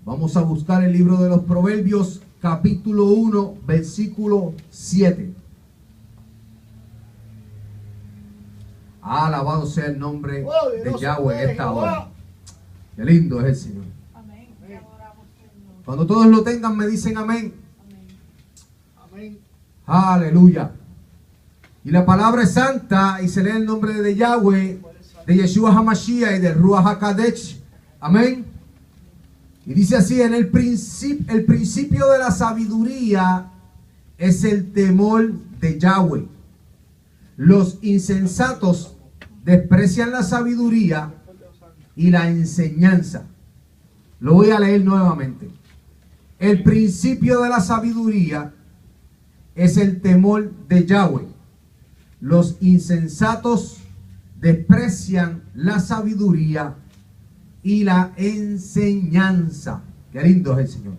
Vamos a buscar el libro de los Proverbios, capítulo 1, versículo 7. Alabado sea el nombre de Yahweh en esta hora. Qué lindo es el Señor. Amén. Cuando todos lo tengan, me dicen amén. Amén. Aleluya. Y la palabra es santa y se lee el nombre de Yahweh, de Yeshua HaMashiach y de Ruach HaKadosh. Amén. Y dice así: en el principio de la sabiduría es el temor de Yahweh. Los insensatos desprecian la sabiduría y la enseñanza. Lo voy a leer nuevamente. El principio de la sabiduría es el temor de Yahweh. Los insensatos desprecian la sabiduría y la enseñanza. Qué lindo es el Señor.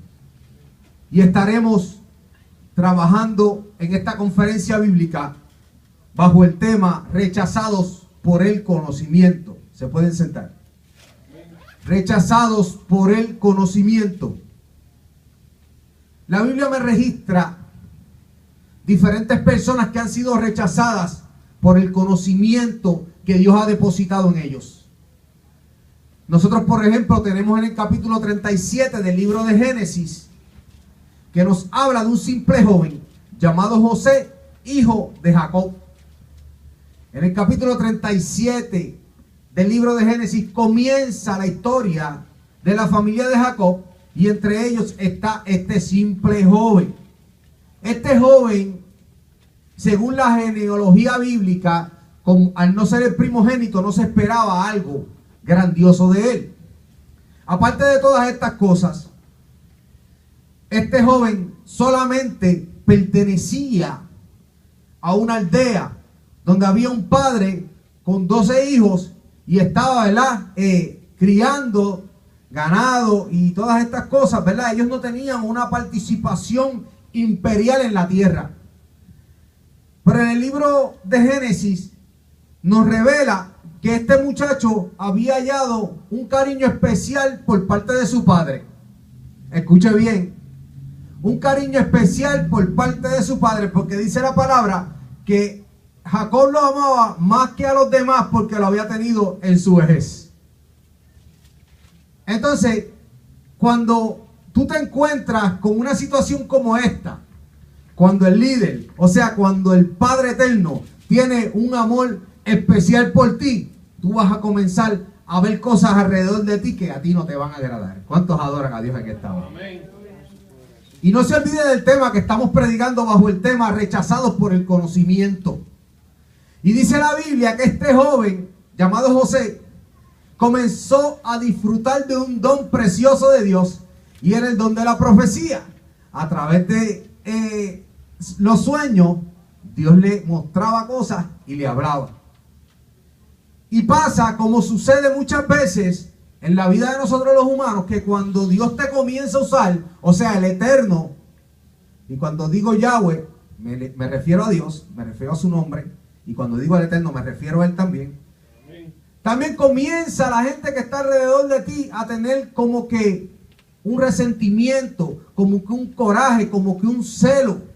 Y estaremos trabajando en esta conferencia bíblica bajo el tema rechazados por el conocimiento. Se pueden sentar. Rechazados por el conocimiento. La Biblia me registra diferentes personas que han sido rechazadas por el conocimiento que Dios ha depositado en ellos. Nosotros, por ejemplo, tenemos en el capítulo 37 del libro de Génesis, que nos habla de un simple joven llamado José, hijo de Jacob. En el capítulo 37 del libro de Génesis comienza la historia de la familia de Jacob, y entre ellos está este simple joven. Este joven, según la genealogía bíblica, al no ser el primogénito, no se esperaba algo grandioso de él. Aparte de todas estas cosas, este joven solamente pertenecía a una aldea donde había un padre con 12 hijos y estaba, ¿verdad?, criando ganado y todas estas cosas, ¿verdad? Ellos no tenían una participación imperial en la tierra. Pero en el libro de Génesis nos revela que este muchacho había hallado un cariño especial por parte de su padre. Escuche bien, un cariño especial por parte de su padre, porque dice la palabra que Jacob lo amaba más que a los demás porque lo había tenido en su vejez. Entonces, cuando tú te encuentras con una situación como esta, cuando el líder, o sea, cuando el Padre Eterno tiene un amor especial por ti, tú vas a comenzar a ver cosas alrededor de ti que a ti no te van a agradar. ¿Cuántos adoran a Dios en esta hora? Y no se olvide del tema que estamos predicando bajo el tema rechazados por el conocimiento. Y dice la Biblia que este joven llamado José comenzó a disfrutar de un don precioso de Dios, y era el don de la profecía. A través de los sueños, Dios le mostraba cosas y le hablaba. Y pasa como sucede muchas veces en la vida de nosotros los humanos, que cuando Dios te comienza a usar, o sea, el Eterno, y cuando digo Yahweh, me refiero a Dios, me refiero a su nombre, y cuando digo al Eterno me refiero a Él también. También comienza la gente que está alrededor de ti a tener como que un resentimiento, como que un coraje, como que un celo.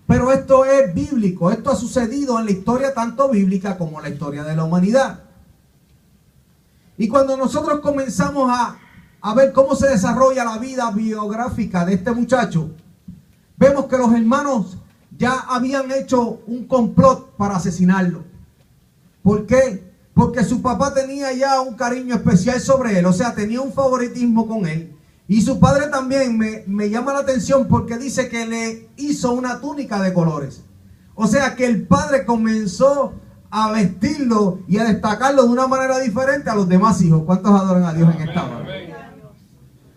Pero esto es bíblico, esto ha sucedido en la historia tanto bíblica como en la historia de la humanidad. Y cuando nosotros comenzamos a ver cómo se desarrolla la vida biográfica de este muchacho, vemos que los hermanos ya habían hecho un complot para asesinarlo. ¿Por qué? Porque su papá tenía ya un cariño especial sobre él, o sea, tenía un favoritismo con él. Y su padre también me llama la atención porque dice que le hizo una túnica de colores. O sea que el padre comenzó a vestirlo y a destacarlo de una manera diferente a los demás hijos. ¿Cuántos adoran a Dios en esta hora?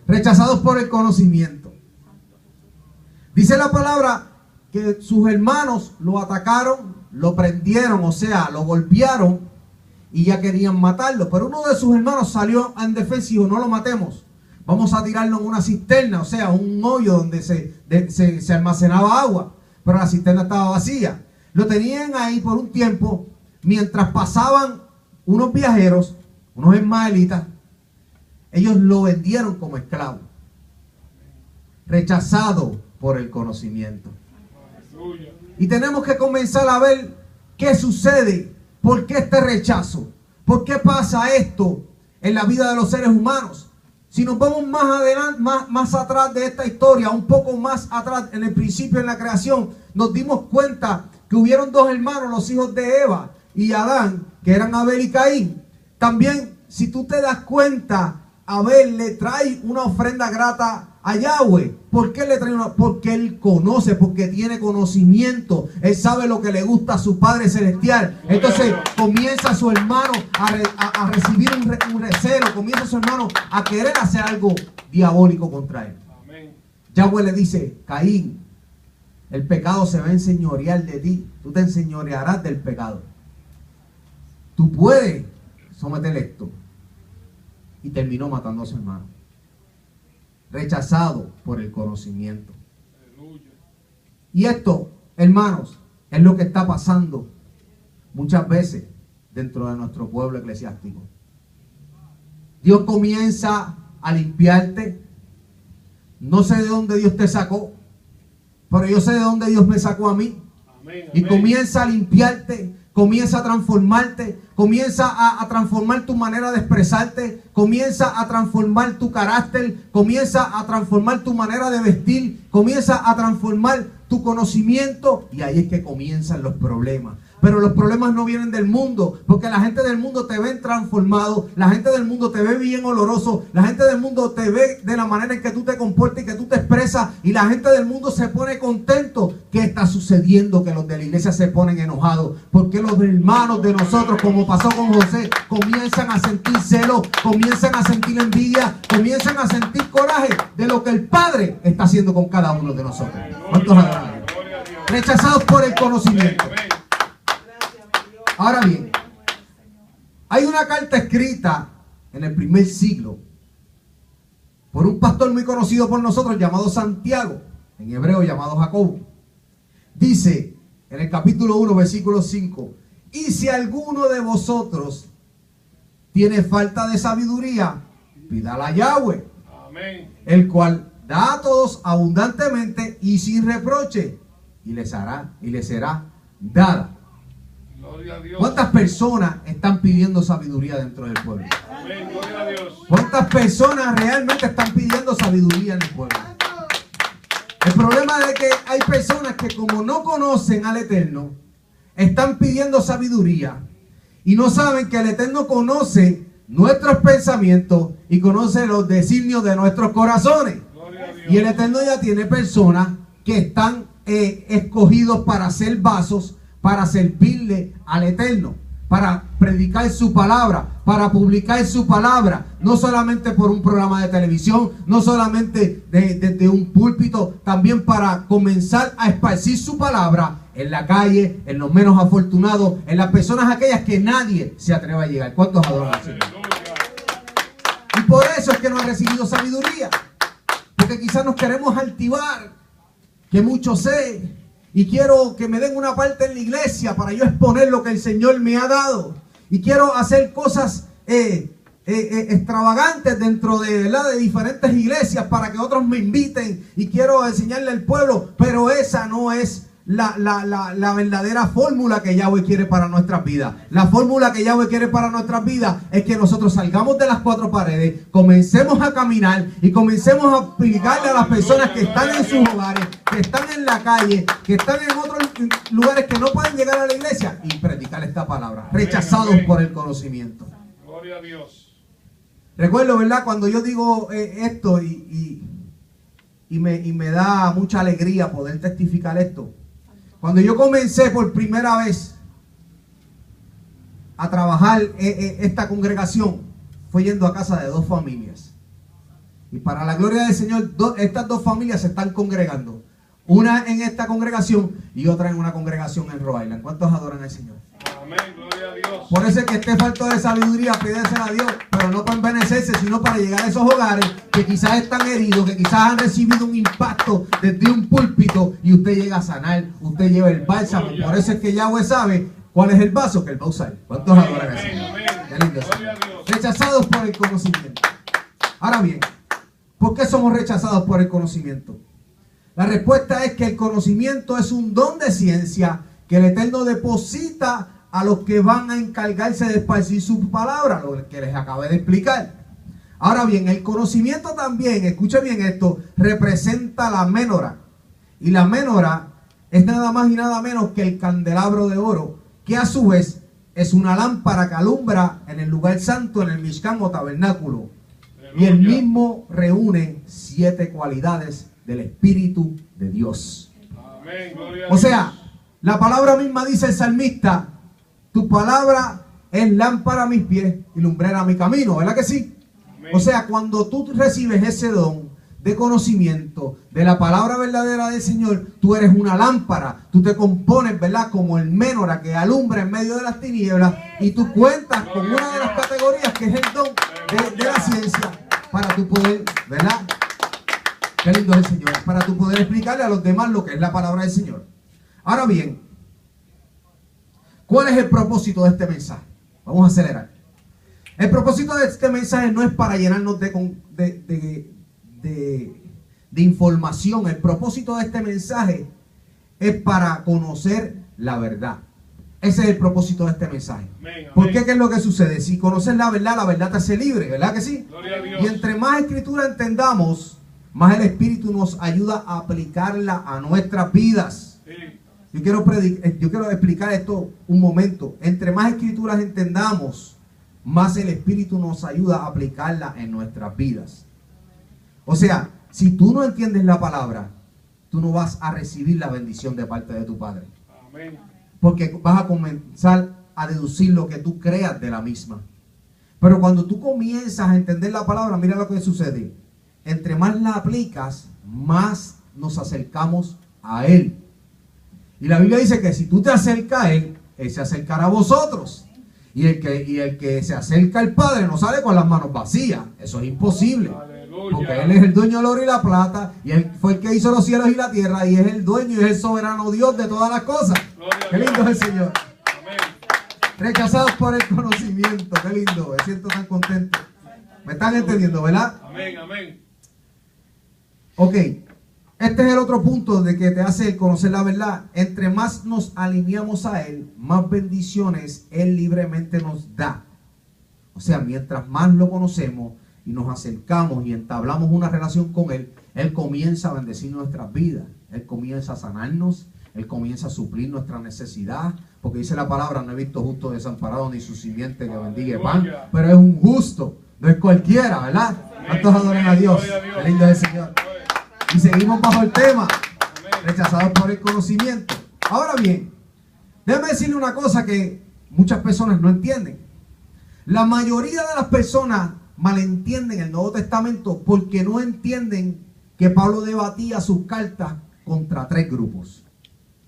Rechazados por el conocimiento. Dice la palabra que sus hermanos lo atacaron, lo prendieron, o sea, lo golpearon y ya querían matarlo. Pero uno de sus hermanos salió en defensa y dijo: no lo matemos. Vamos a tirarlo en una cisterna, o sea, un hoyo donde se almacenaba agua. Pero la cisterna estaba vacía. Lo tenían ahí por un tiempo, mientras pasaban unos viajeros, unos ismaelitas. Ellos lo vendieron como esclavo. rechazado por el conocimiento. Y tenemos que comenzar a ver qué sucede, por qué este rechazo, por qué pasa esto en la vida de los seres humanos. Si nos vamos más adelante, más atrás de esta historia, un poco más atrás en el principio, en la creación, nos dimos cuenta que hubieron dos hermanos, los hijos de Eva y Adán, que eran Abel y Caín. También, si tú te das cuenta, Abel le trae una ofrenda grata a Yahweh. ¿Por qué le trae una? Porque él conoce, porque tiene conocimiento. Él sabe lo que le gusta a su Padre Celestial. Entonces comienza su hermano a recibir un recelo. Comienza su hermano a querer hacer algo diabólico contra él. Amén. Yahweh le dice: Caín, el pecado se va a enseñorear de ti. Tú te enseñorearás del pecado. Tú puedes someter esto. Y terminó matando a su hermano. Rechazado por el conocimiento. Aleluya. Y esto, hermanos, es lo que está pasando muchas veces dentro de nuestro pueblo eclesiástico. Dios comienza a limpiarte. No sé de dónde Dios te sacó, pero yo sé de dónde Dios me sacó a mí. Amén, y comienza a limpiarte, comienza a transformarte, comienza a transformar tu manera de expresarte, comienza a transformar tu carácter, comienza a transformar tu manera de vestir, comienza a transformar tu conocimiento, y ahí es que comienzan los problemas. Pero los problemas no vienen del mundo, porque la gente del mundo te ve transformado, la gente del mundo te ve bien oloroso, la gente del mundo te ve de la manera en que tú te comportas y que tú te expresas, y la gente del mundo se pone contento. ¿Qué está sucediendo? Que los de la iglesia se ponen enojados, porque los hermanos de nosotros, como pasó con José, comienzan a sentir celos, comienzan a sentir envidia, comienzan a sentir coraje de lo que el Padre está haciendo con cada uno de nosotros. ¿Cuántos adoran? Rechazados por el conocimiento. Ahora bien, hay una carta escrita en el primer siglo por un pastor muy conocido por nosotros llamado Santiago, en hebreo llamado Jacobo. Dice en el capítulo 1, versículo 5: y si alguno de vosotros tiene falta de sabiduría, pídala a Yahweh, amén, el cual da a todos abundantemente y sin reproche, y les será dada. ¿Cuántas personas están pidiendo sabiduría dentro del pueblo? Amén, gloria a Dios. ¿Cuántas personas realmente están pidiendo sabiduría en el pueblo? El problema es que hay personas que, como no conocen al Eterno, están pidiendo sabiduría y no saben que el Eterno conoce nuestros pensamientos y conoce los designios de nuestros corazones. Y el Eterno ya tiene personas que están escogidos para ser vasos, para servirle al Eterno, para predicar su palabra, para publicar su palabra, no solamente por un programa de televisión, no solamente desde un púlpito, también para comenzar a esparcir su palabra en la calle, en los menos afortunados, en las personas aquellas que nadie se atreve a llegar. ¿Cuántos adoran al Señor? Y por eso es que no ha recibido sabiduría, porque quizás nos queremos altivar, que mucho sé, y quiero que me den una parte en la iglesia para yo exponer lo que el Señor me ha dado. Y quiero hacer cosas extravagantes dentro de diferentes iglesias para que otros me inviten. Y quiero enseñarle al pueblo. Pero esa no es la verdadera fórmula que Yahweh quiere para nuestras vidas. La fórmula que Yahweh quiere para nuestras vidas es que nosotros salgamos de las cuatro paredes, comencemos a caminar y comencemos a explicarle a las personas que están en sus hogares, que están en la calle, que están en otros lugares que no pueden llegar a la iglesia, y predicar esta palabra, rechazados por el conocimiento. Gloria a Dios. Recuerdo, ¿verdad? Cuando yo digo esto y me da mucha alegría poder testificar esto. Cuando yo comencé por primera vez a trabajar esta congregación, fue yendo a casa de dos familias. Y para la gloria del Señor, estas dos familias se están congregando. Una en esta congregación y otra en una congregación en Rhode Island. ¿Cuántos adoran al Señor? Amén, gloria a Dios. Por eso es que esté falto de sabiduría, pídesela a Dios, pero no para envenecerse, sino para llegar a esos hogares que quizás están heridos, que quizás han recibido un impacto desde un púlpito, y usted llega a sanar, usted lleva el bálsamo. Por eso es que Yahweh sabe cuál es el vaso que él va a usar. ¿Cuántos adoran al Señor? Qué lindo. Rechazados por el conocimiento. Ahora bien, ¿por qué somos rechazados por el conocimiento? La respuesta es que el conocimiento es un don de ciencia que el Eterno deposita a los que van a encargarse de esparcir su palabra, lo que les acabé de explicar. Ahora bien, el conocimiento también, escuche bien esto, representa la menora. Y la menora es nada más y nada menos que el candelabro de oro, que a su vez es una lámpara que alumbra en el lugar santo, en el Mishkan o tabernáculo. Y el mismo reúne 7 cualidades del Espíritu de Dios. Amén, gloria a O Dios. sea, la palabra misma dice el salmista, tu palabra es lámpara a mis pies y lumbrera a mi camino, ¿verdad que sí? Amén. O sea, cuando tú recibes ese don de conocimiento de la palabra verdadera del Señor, tú eres una lámpara, tú te compones, ¿verdad? Como el menora que alumbra en medio de las tinieblas, y tú cuentas con una de las categorías que es el don de la ciencia para tu poder, ¿verdad? Qué lindo es el Señor, para tu poder explicarle a los demás lo que es la palabra del Señor. Ahora bien, ¿cuál es el propósito de este mensaje? Vamos a acelerar. El propósito de este mensaje no es para llenarnos de información. El propósito de este mensaje es para conocer la verdad. Ese es el propósito de este mensaje. Amén, ¿Por amén. qué? ¿Qué es lo que sucede? Si conoces la verdad te hace libre, ¿verdad que sí? Gloria a Dios. Y entre más escritura entendamos, más el Espíritu nos ayuda a aplicarla a nuestras vidas. Sí. Yo quiero explicar esto un momento. Entre más escrituras entendamos, más el Espíritu nos ayuda a aplicarla en nuestras vidas. O sea, si tú no entiendes la palabra, tú no vas a recibir la bendición de parte de tu Padre. Amén. Porque vas a comenzar a deducir lo que tú creas de la misma. Pero cuando tú comienzas a entender la palabra, mira lo que sucede. Entre más la aplicas, más nos acercamos a Él. Y la Biblia dice que si tú te acercas a Él, Él se acercará a vosotros. Y el que se acerca al Padre no sale con las manos vacías. Eso es imposible. Aleluya. Porque Él es el dueño del oro y la plata. Y Él fue el que hizo los cielos y la tierra. Y es el dueño y es el soberano Dios de todas las cosas. Gloria a Qué lindo Dios. es el Señor. Amén. Rechazados por el conocimiento. Qué lindo. Me siento tan contento. ¿Me están entendiendo, verdad? Amén, amén. Ok. Este es el otro punto de que te hace conocer la verdad. Entre más nos alineamos a Él, más bendiciones Él libremente nos da. O sea, mientras más lo conocemos y nos acercamos y entablamos una relación con Él, Él comienza a bendecir nuestras vidas. Él comienza a sanarnos. Él comienza a suplir nuestra necesidad. Porque dice la palabra, no he visto justo desamparado ni su simiente que bendiga el pan. Pero es un justo, no es cualquiera, ¿verdad? ¿Cuántos adoran a Dios? Qué lindo es el Señor. Y seguimos bajo el tema, rechazados por el conocimiento. Ahora bien, déjame decirle una cosa que muchas personas no entienden. La mayoría de las personas malentienden el Nuevo Testamento porque no entienden que Pablo debatía sus cartas contra 3 grupos.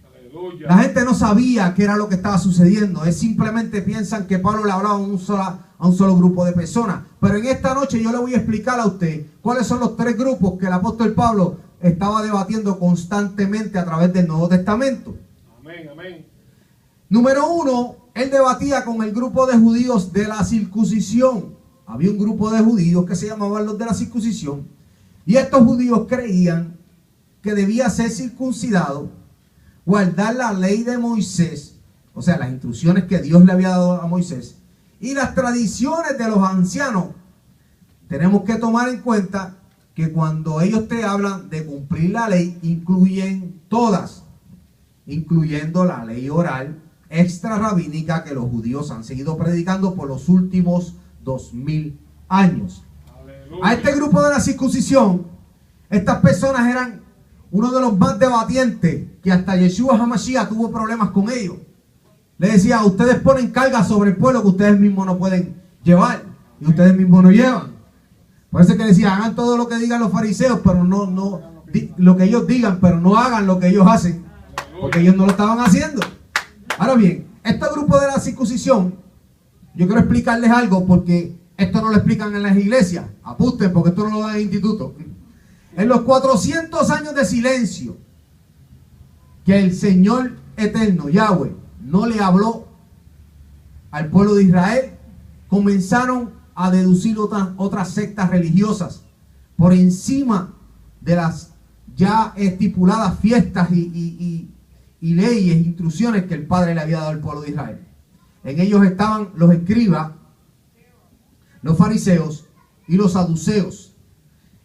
Aleluya. La gente no sabía qué era lo que estaba sucediendo. Es simplemente piensan que Pablo le hablaba a un solo grupo de personas. Pero en esta noche yo le voy a explicar a usted cuáles son los 3 grupos que el apóstol Pablo estaba debatiendo constantemente a través del Nuevo Testamento. Amén, amén. Número 1, él debatía con el grupo de judíos de la circuncisión. Había un grupo de judíos que se llamaban los de la circuncisión. Y estos judíos creían que debía ser circuncidado, guardar la ley de Moisés, o sea, las instrucciones que Dios le había dado a Moisés, y las tradiciones de los ancianos. Tenemos que tomar en cuenta que cuando ellos te hablan de cumplir la ley, incluyen todas, incluyendo la ley oral extra rabínica que los judíos han seguido predicando por los últimos 2000 años. Aleluya. A este grupo de la circuncisión, estas personas eran uno de los más debatientes, que hasta Yeshua HaMashiach tuvo problemas con ellos. Le decía, ustedes ponen cargas sobre el pueblo que ustedes mismos no pueden llevar, y ustedes mismos no llevan. Por eso es que decía, hagan todo lo que digan los fariseos, pero no lo que ellos digan, pero no hagan lo que ellos hacen, porque ellos no lo estaban haciendo. Ahora bien, este grupo de la circuncisión, yo quiero explicarles algo, porque esto no lo explican en las iglesias. Apunten, porque esto no lo dan en el instituto. En los 400 años de silencio que el Señor eterno, Yahweh, no le habló al pueblo de Israel, comenzaron a deducir otras sectas religiosas por encima de ya estipuladas fiestas y leyes, instrucciones que el Padre le había dado al pueblo de Israel. En ellos estaban los escribas, los fariseos y los saduceos.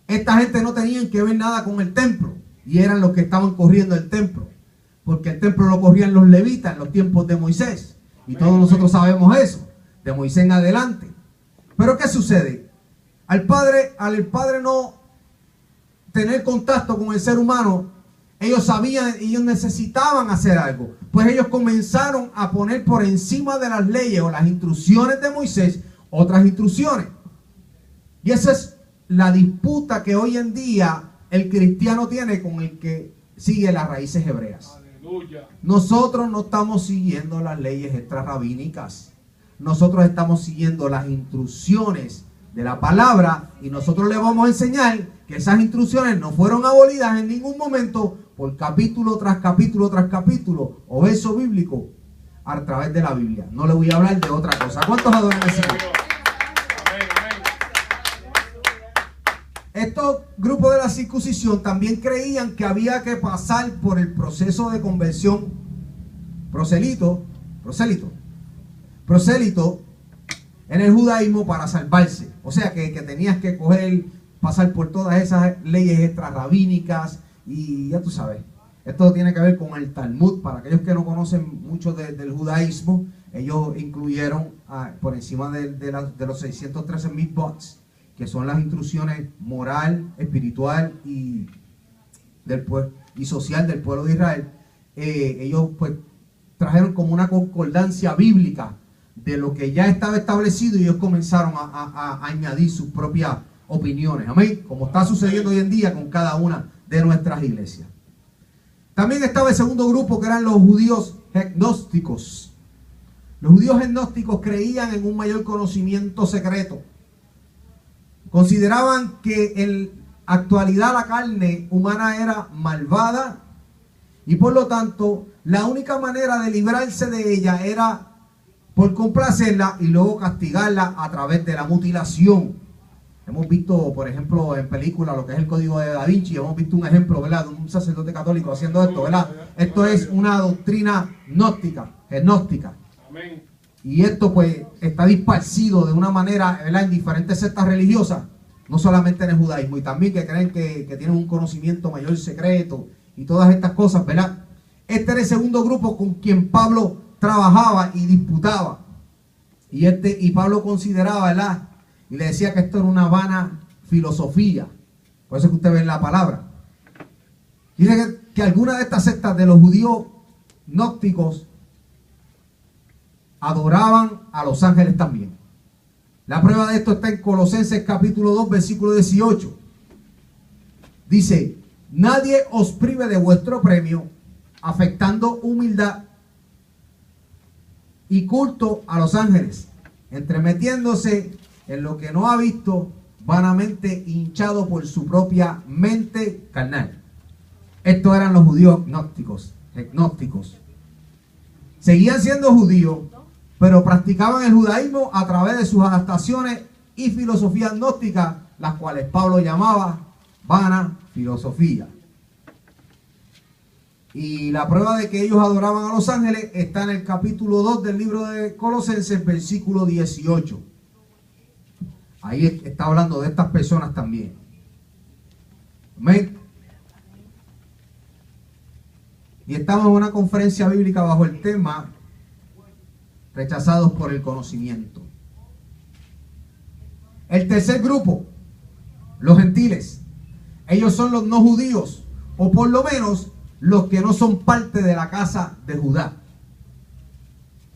Esta gente no tenían que ver nada con el templo y eran los que estaban corriendo el templo, porque el templo lo corrían los levitas en los tiempos de Moisés, y todos nosotros sabemos eso, de Moisés en adelante. Pero ¿qué sucede? Al el padre no tener contacto con el ser humano, ellos sabían, ellos necesitaban hacer algo, pues ellos comenzaron a poner por encima de las leyes o las instrucciones de Moisés otras instrucciones. Y esa es la disputa que hoy en día el cristiano tiene con el que sigue las raíces hebreas. Aleluya. Nosotros no estamos siguiendo las leyes extrarrabínicas. Nosotros estamos siguiendo las instrucciones de la palabra, y nosotros le vamos a enseñar que esas instrucciones no fueron abolidas en ningún momento por capítulo tras capítulo tras capítulo o verso bíblico a través de la Biblia. No le voy a hablar de otra cosa. ¿Cuántos adoran al Señor? Amén, amén. Estos grupos de la circuncisión también creían que había que pasar por el proceso de conversión prosélito en el judaísmo para salvarse. O sea que tenías que pasar por todas esas leyes extrarrabínicas, y ya tú sabes, esto tiene que ver con el Talmud. Para aquellos que no conocen mucho del judaísmo, ellos incluyeron por encima de los 613 mitzvot, que son las instrucciones moral, espiritual y social del pueblo de Israel. Ellos pues trajeron como una concordancia bíblica de lo que ya estaba establecido, y ellos comenzaron a añadir sus propias opiniones. Amén. Como está sucediendo hoy en día con cada una de nuestras iglesias. También estaba el segundo grupo, que eran los judíos gnósticos. Los judíos gnósticos creían en un mayor conocimiento secreto. Consideraban que en actualidad la carne humana era malvada, y por lo tanto la única manera de librarse de ella era por complacerla y luego castigarla a través de la mutilación. Hemos visto, por ejemplo, en películas lo que es el Código de Da Vinci. Hemos visto un ejemplo, ¿verdad?, de un sacerdote católico haciendo esto, ¿verdad? Esto es una doctrina gnóstica. Amén. Y esto pues está disparcido de una manera, ¿verdad?, en diferentes sectas religiosas, no solamente en el judaísmo, y también que creen que tienen un conocimiento mayor secreto y todas estas cosas, ¿verdad? Este era el segundo grupo con quien Pablo trabajaba y disputaba. Y Pablo consideraba, ¿verdad?, y le decía que esto era una vana filosofía. Por eso que usted ve en la palabra. Dice que algunas de estas sectas de los judíos gnósticos adoraban a los ángeles también. La prueba de esto está en Colosenses capítulo 2, versículo 18. Dice: nadie os prive de vuestro premio, afectando humildad y culto a los ángeles, entremetiéndose en lo que no ha visto, vanamente hinchado por su propia mente carnal. Estos eran los judíos gnósticos. Seguían siendo judíos, pero practicaban el judaísmo a través de sus adaptaciones y filosofías gnósticas, las cuales Pablo llamaba vana filosofía. Y la prueba de que ellos adoraban a los ángeles está en el capítulo 2 del libro de Colosenses, versículo 18. Ahí está hablando de estas personas también. Amén. Y estamos en una conferencia bíblica bajo el tema rechazados por el conocimiento. El tercer grupo, los gentiles. Ellos son los no judíos, o por lo menos los que no son parte de la casa de Judá.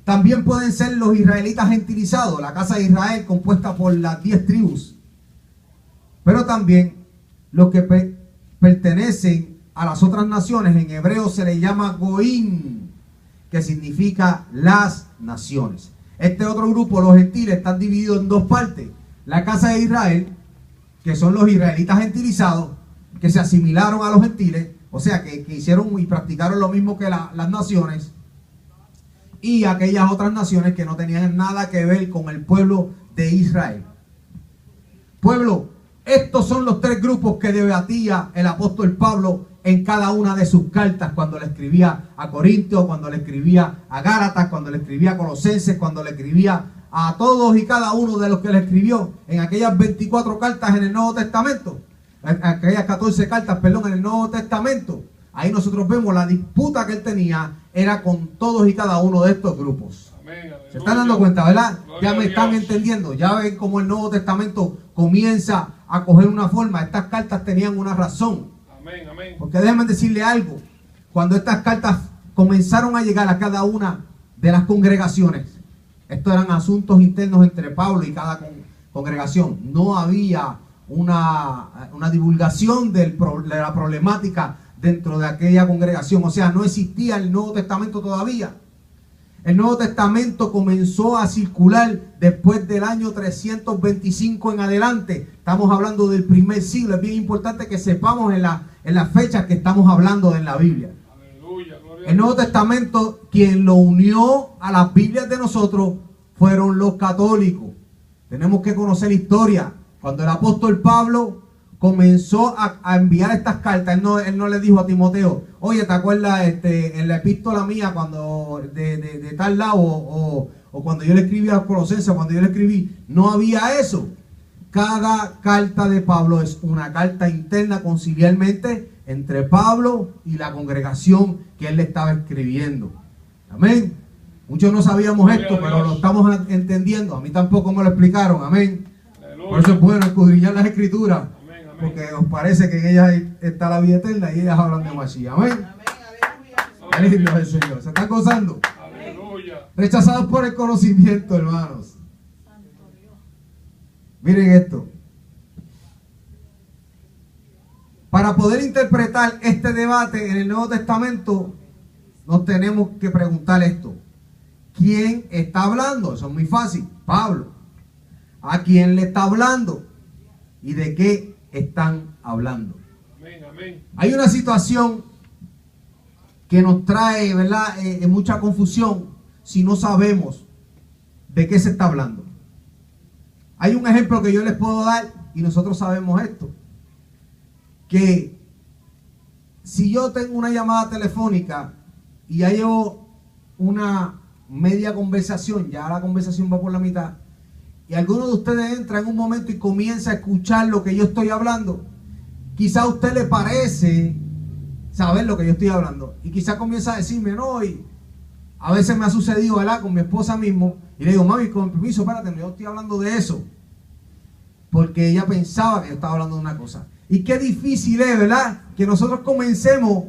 También pueden ser los israelitas gentilizados, la casa de Israel compuesta por las 10 tribus. Pero también los que pertenecen a las otras naciones. En hebreo se les llama Goín, que significa las naciones. Este otro grupo, los gentiles, están divididos en dos partes. La casa de Israel, que son los israelitas gentilizados, que se asimilaron a los gentiles, o sea, que hicieron y practicaron lo mismo que las naciones. Y aquellas otras naciones que no tenían nada que ver con el pueblo de Israel. Pueblo, estos son los tres grupos que debatía el apóstol Pablo en cada una de sus cartas, cuando le escribía a Corintios, cuando le escribía a Gálatas, cuando le escribía a Colosenses, cuando le escribía a todos y cada uno de los que le escribió en aquellas 24 cartas en el Nuevo Testamento, aquellas 14 cartas, perdón, en el Nuevo Testamento. Ahí nosotros vemos la disputa que él tenía era con todos y cada uno de estos grupos. Amén. ¿Se están dando cuenta, verdad? Gloria Ya me a están Dios. entendiendo. Ya ven cómo el Nuevo Testamento comienza a coger una forma. Estas cartas tenían una razón. Amén, amén. Porque déjenme decirle algo. Cuando estas cartas comenzaron a llegar a cada una de las congregaciones, estos eran asuntos internos entre Pablo y cada congregación. No había una divulgación de la problemática dentro de aquella congregación. O sea, no existía el Nuevo Testamento todavía. El Nuevo Testamento comenzó a circular después del año 325 en adelante. Estamos hablando del primer siglo. Es bien importante que sepamos en las fechas que estamos hablando en la Biblia. Aleluya, gloria a El Nuevo Dios. Testamento, quien lo unió a las Biblias de nosotros, fueron los católicos. Tenemos que conocer la historia. Cuando el apóstol Pablo comenzó a enviar estas cartas, él no le dijo a Timoteo, oye, ¿te acuerdas en la epístola mía cuando de tal lado? O cuando yo le escribí a Colosenses, cuando yo le escribí, no había eso. Cada carta de Pablo es una carta interna conciliarmente entre Pablo y la congregación que él le estaba escribiendo. Amén. Muchos no sabíamos Gloria esto, a pero Dios. lo estamos entendiendo. A mí tampoco me lo explicaron. Amén. Aleluya. Por eso es bueno escudriñar las escrituras, Amén, amén. porque os parece que en ellas está la vida eterna y ellas hablan de Mashiach. Amén. Qué lindo es el Señor. Se están gozando. Aleluya. Rechazados por el conocimiento, hermanos. Miren esto. Para poder interpretar este debate en el Nuevo Testamento, nos tenemos que preguntar esto. ¿Quién está hablando? Eso es muy fácil. Pablo. ¿A quién le está hablando? ¿Y de qué están hablando? Amén, amén. Hay una situación que nos trae, ¿verdad? Mucha confusión si no sabemos de qué se está hablando. Hay un ejemplo que yo les puedo dar y nosotros sabemos esto. Que si yo tengo una llamada telefónica y ya llevo una media conversación, ya la conversación va por la mitad, y alguno de ustedes entra en un momento y comienza a escuchar lo que yo estoy hablando, quizá a usted le parece saber lo que yo estoy hablando, y quizá comienza a decirme, no, y a veces me ha sucedido, ¿verdad?, con mi esposa mismo, y le digo, mami, con permiso, espérate, yo estoy hablando de eso, porque ella pensaba que yo estaba hablando de una cosa. Y qué difícil es, ¿verdad?, que nosotros comencemos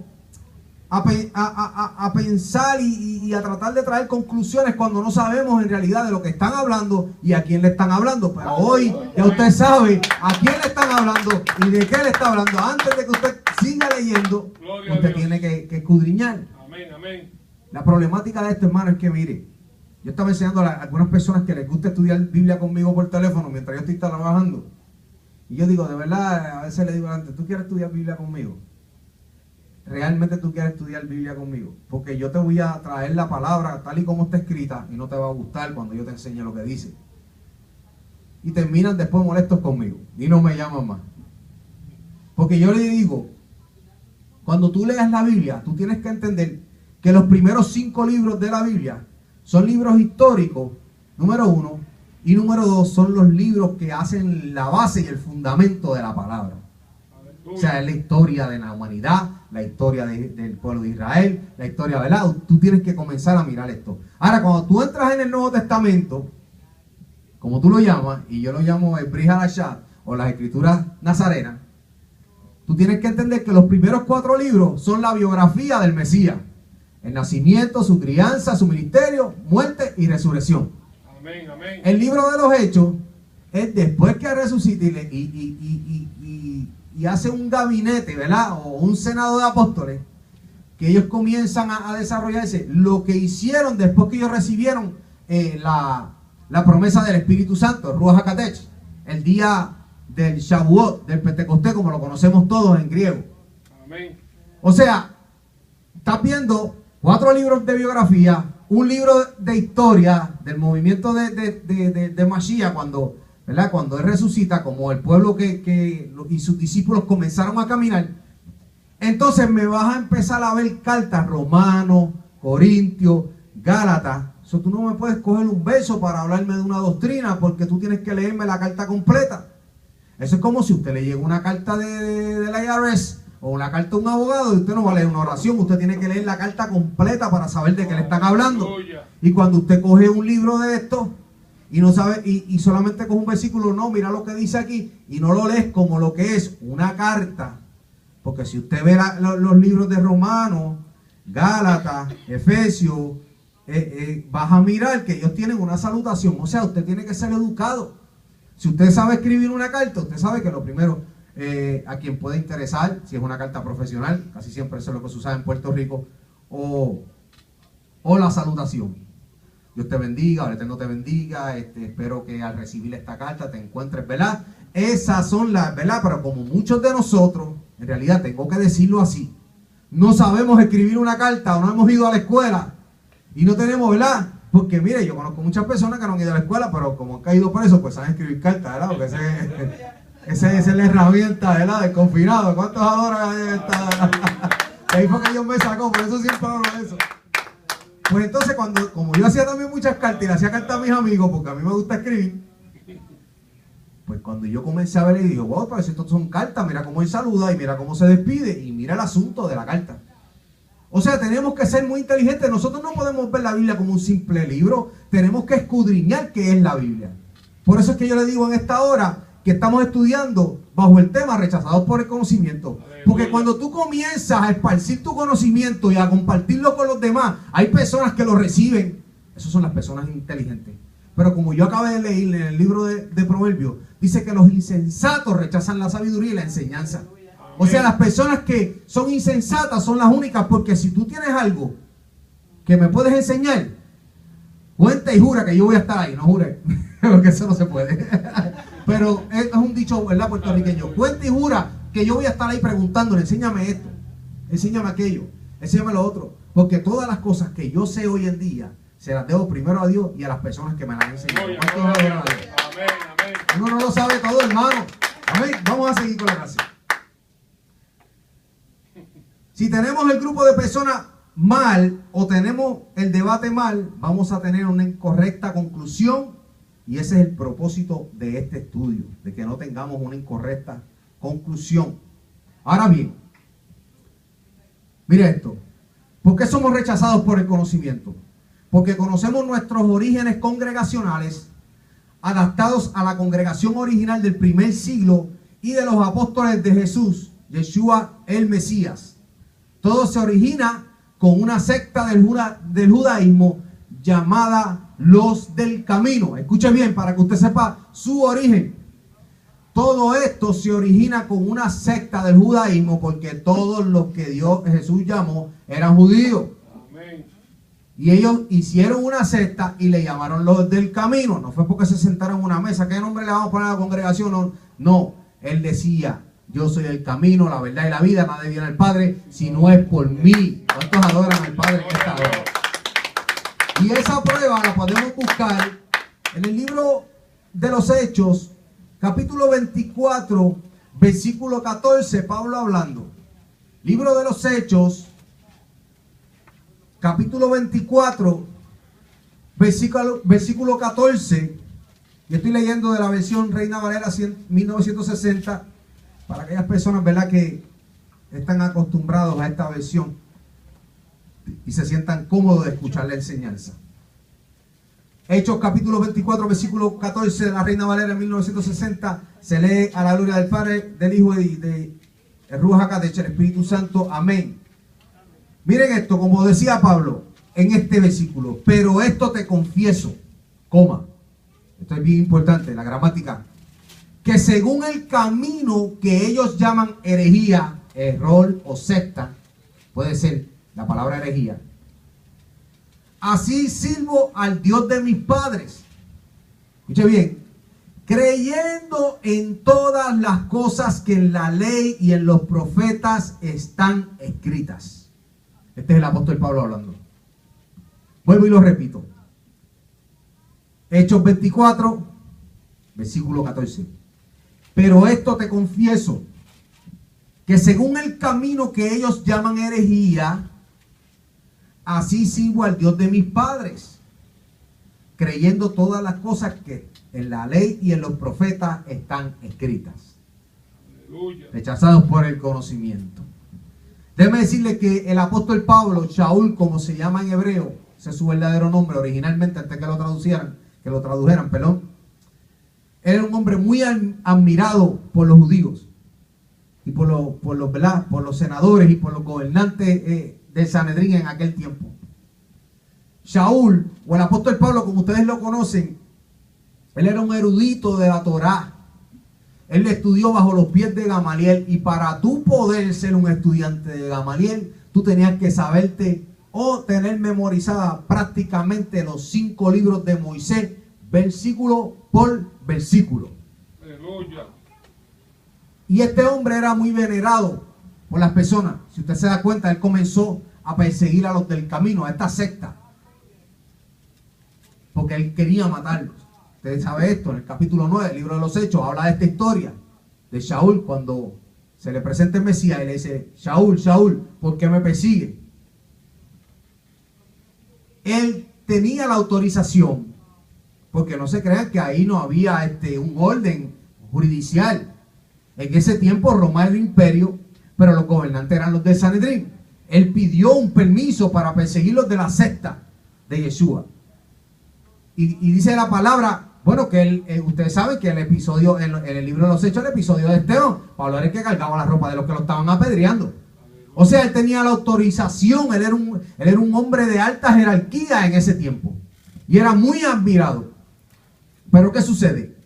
a pensar y a tratar de traer conclusiones cuando no sabemos en realidad de lo que están hablando y a quién le están hablando. Pero hoy ya usted sabe a quién le están hablando y de qué le está hablando. Antes de que usted siga leyendo, Gloria a usted Dios. tiene que escudriñar. Amén, amén. La problemática de esto, hermano, es que mire, yo estaba enseñando a algunas personas que les gusta estudiar Biblia conmigo por teléfono mientras yo estoy trabajando. Y yo digo, de verdad, a veces le digo antes, ¿tú quieres estudiar Biblia conmigo? ¿Realmente tú quieres estudiar Biblia conmigo? Porque yo te voy a traer la palabra tal y como está escrita y no te va a gustar cuando yo te enseñe lo que dice. Y terminan después molestos conmigo y no me llaman más. Porque yo le digo, cuando tú leas la Biblia, tú tienes que entender que los primeros 5 libros de la Biblia son libros históricos, número 1, y número 2 son los libros que hacen la base y el fundamento de la palabra. O sea, es la historia de la humanidad, la historia del pueblo de Israel, la historia, ¿verdad? Tú tienes que comenzar a mirar esto. Ahora, cuando tú entras en el Nuevo Testamento, como tú lo llamas, y yo lo llamo el Brit Hadashah, o las Escrituras Nazarenas, tú tienes que entender que los primeros 4 libros son la biografía del Mesías. El nacimiento, su crianza, su ministerio, muerte y resurrección. Amén, amén. El libro de los Hechos es después que resucita y hace un gabinete, ¿verdad? O un senado de apóstoles, que ellos comienzan a desarrollarse lo que hicieron después que ellos recibieron la promesa del Espíritu Santo, el Ruach HaKodesh, el día del Shavuot, del Pentecostés, como lo conocemos todos en griego. Amén. O sea, estás viendo 4 libros de biografía, un libro de historia del movimiento de Mashiach cuando, ¿verdad?, cuando él resucita, como el pueblo y sus discípulos comenzaron a caminar. Entonces me vas a empezar a ver cartas, Romanos, Corintios, Gálatas. Eso tú no me puedes coger un verso para hablarme de una doctrina, porque tú tienes que leerme la carta completa. Eso es como si usted le llega una carta de la IRS o una carta de un abogado y usted no va a leer una oración. Usted tiene que leer la carta completa para saber de qué le están hablando. Y cuando usted coge un libro de esto y no sabe, y solamente coge un versículo, no, mira lo que dice aquí, y no lo lees como lo que es una carta. Porque si usted ve los libros de Romanos, Gálatas, Efesios, vas a mirar que ellos tienen una salutación. O sea, usted tiene que ser educado. Si usted sabe escribir una carta, usted sabe que lo primero, a quien puede interesar, si es una carta profesional, casi siempre eso es lo que se usa en Puerto Rico, o la salutación. Dios te bendiga, el Eterno te bendiga, espero que al recibir esta carta te encuentres, ¿verdad? Esas son las, ¿verdad? Pero como muchos de nosotros, en realidad tengo que decirlo así, no sabemos escribir una carta o no hemos ido a la escuela y no tenemos, ¿verdad? Porque mire, yo conozco muchas personas que no han ido a la escuela, pero como han caído presos, pues saben escribir cartas, ¿verdad? Porque esa es la herramienta, ¿verdad? Del confinado. ¿Cuántos adoran esta? Ahí fue que Dios me sacó, por eso siempre hablo de eso. Pues entonces, como yo hacía también muchas cartas y le hacía cartas a mis amigos, porque a mí me gusta escribir, pues cuando yo comencé a ver y digo, wow, pero si estos son cartas, mira cómo él saluda y mira cómo se despide y mira el asunto de la carta. O sea, tenemos que ser muy inteligentes. Nosotros no podemos ver la Biblia como un simple libro. Tenemos que escudriñar qué es la Biblia. Por eso es que yo le digo en esta hora que estamos estudiando bajo el tema rechazados por el conocimiento. Porque cuando tú comienzas a esparcir tu conocimiento y a compartirlo con los demás, hay personas que lo reciben. Esas son las personas inteligentes. Pero como yo acabé de leer en el libro de Proverbios, dice que los insensatos rechazan la sabiduría y la enseñanza. O sea, las personas que son insensatas son las únicas, porque si tú tienes algo que me puedes enseñar, cuenta y jura que yo voy a estar ahí. No jure, porque eso no se puede. Pero es un dicho, ¿verdad? Puertorriqueño. Cuenta y jura que yo voy a estar ahí preguntándole, enséñame esto, enséñame aquello, enséñame lo otro. Porque todas las cosas que yo sé hoy en día, se las debo primero a Dios y a las personas que me las han enseñado. Uno no lo sabe todo, hermano. Amén. Vamos a seguir con la clase. Si tenemos el grupo de personas mal o tenemos el debate mal, vamos a tener una incorrecta conclusión, y ese es el propósito de este estudio, de que no tengamos una incorrecta conclusión. Ahora bien, mire esto, ¿por qué somos rechazados por el conocimiento? Porque conocemos nuestros orígenes congregacionales, adaptados a la congregación original del primer siglo y de los apóstoles de Jesús, Yeshua el Mesías. Todo se origina con una secta del judaísmo llamada los del camino. Escuche bien para que usted sepa su origen. Todo esto se origina con una secta del judaísmo, porque todos los que Jesús llamó eran judíos. Amén. Y ellos hicieron una secta y le llamaron los del camino. No fue porque se sentaron en una mesa. ¿Qué nombre le vamos a poner a la congregación? No, él decía: yo soy el camino, la verdad y la vida. Nadie viene al Padre si no es por mí. ¿Cuántos adoran al Padre en esta hora? Y esa prueba la podemos buscar en el libro de los Hechos, capítulo 24, versículo 14, Pablo hablando. Libro de los Hechos, capítulo 24, versículo 14. Yo estoy leyendo de la versión Reina Valera 1960, para aquellas personas, ¿verdad?, que están acostumbrados a esta versión y se sientan cómodos de escuchar la enseñanza. Hechos capítulo 24, versículo 14 de la Reina Valera 1960, se lee: a la gloria del Padre, del Hijo y de Ruach HaKodesh, el Espíritu Santo. Amén. Miren esto, como decía Pablo en este versículo: pero esto te confieso, coma, esto es bien importante, la gramática, que según el camino que ellos llaman herejía, error o secta, puede ser la palabra herejía, así sirvo al Dios de mis padres. Escuche bien: creyendo en todas las cosas que en la ley y en los profetas están escritas. Este es el apóstol Pablo hablando. Vuelvo y lo repito. Hechos 24, versículo 14. Pero esto te confieso, que según el camino que ellos llaman herejía, así sirvo al Dios de mis padres, creyendo todas las cosas que en la ley y en los profetas están escritas, rechazados por el conocimiento. Déjeme decirle que el apóstol Pablo, Shaul, como se llama en hebreo, ese es su verdadero nombre originalmente, antes que lo tradujeran, perdón, era un hombre muy admirado por los judíos y por los senadores y por los gobernantes del Sanedrín en aquel tiempo. Shaul, o el apóstol Pablo, como ustedes lo conocen, él era un erudito de la Torá. Él estudió bajo los pies de Gamaliel, y para tú poder ser un estudiante de Gamaliel, tú tenías que saberte o tener memorizada prácticamente los 5 libros de Moisés, versículo por versículo. Aleluya. Y este hombre era muy venerado por las personas. Si usted se da cuenta, él comenzó a perseguir a los del camino, a esta secta, porque él quería matarlos. Usted sabe esto, en el capítulo 9 del libro de los Hechos, habla de esta historia de Shaul, cuando se le presenta el Mesías y le dice: Shaul, Shaul, ¿por qué me persigue? Él tenía la autorización, porque no se crean que ahí no había un orden jurisdiccional. En ese tiempo Roma era el imperio, pero los gobernantes eran los del Sanedrín. Él pidió un permiso para perseguir los de la secta de Yeshua. Y dice la palabra, bueno, que ustedes saben que el episodio, en el libro de los Hechos, el episodio de Esteban, Pablo era el que cargaba la ropa de los que lo estaban apedreando. O sea, él tenía la autorización, él era un hombre de alta jerarquía en ese tiempo. Y era muy admirado. Pero ¿qué sucede?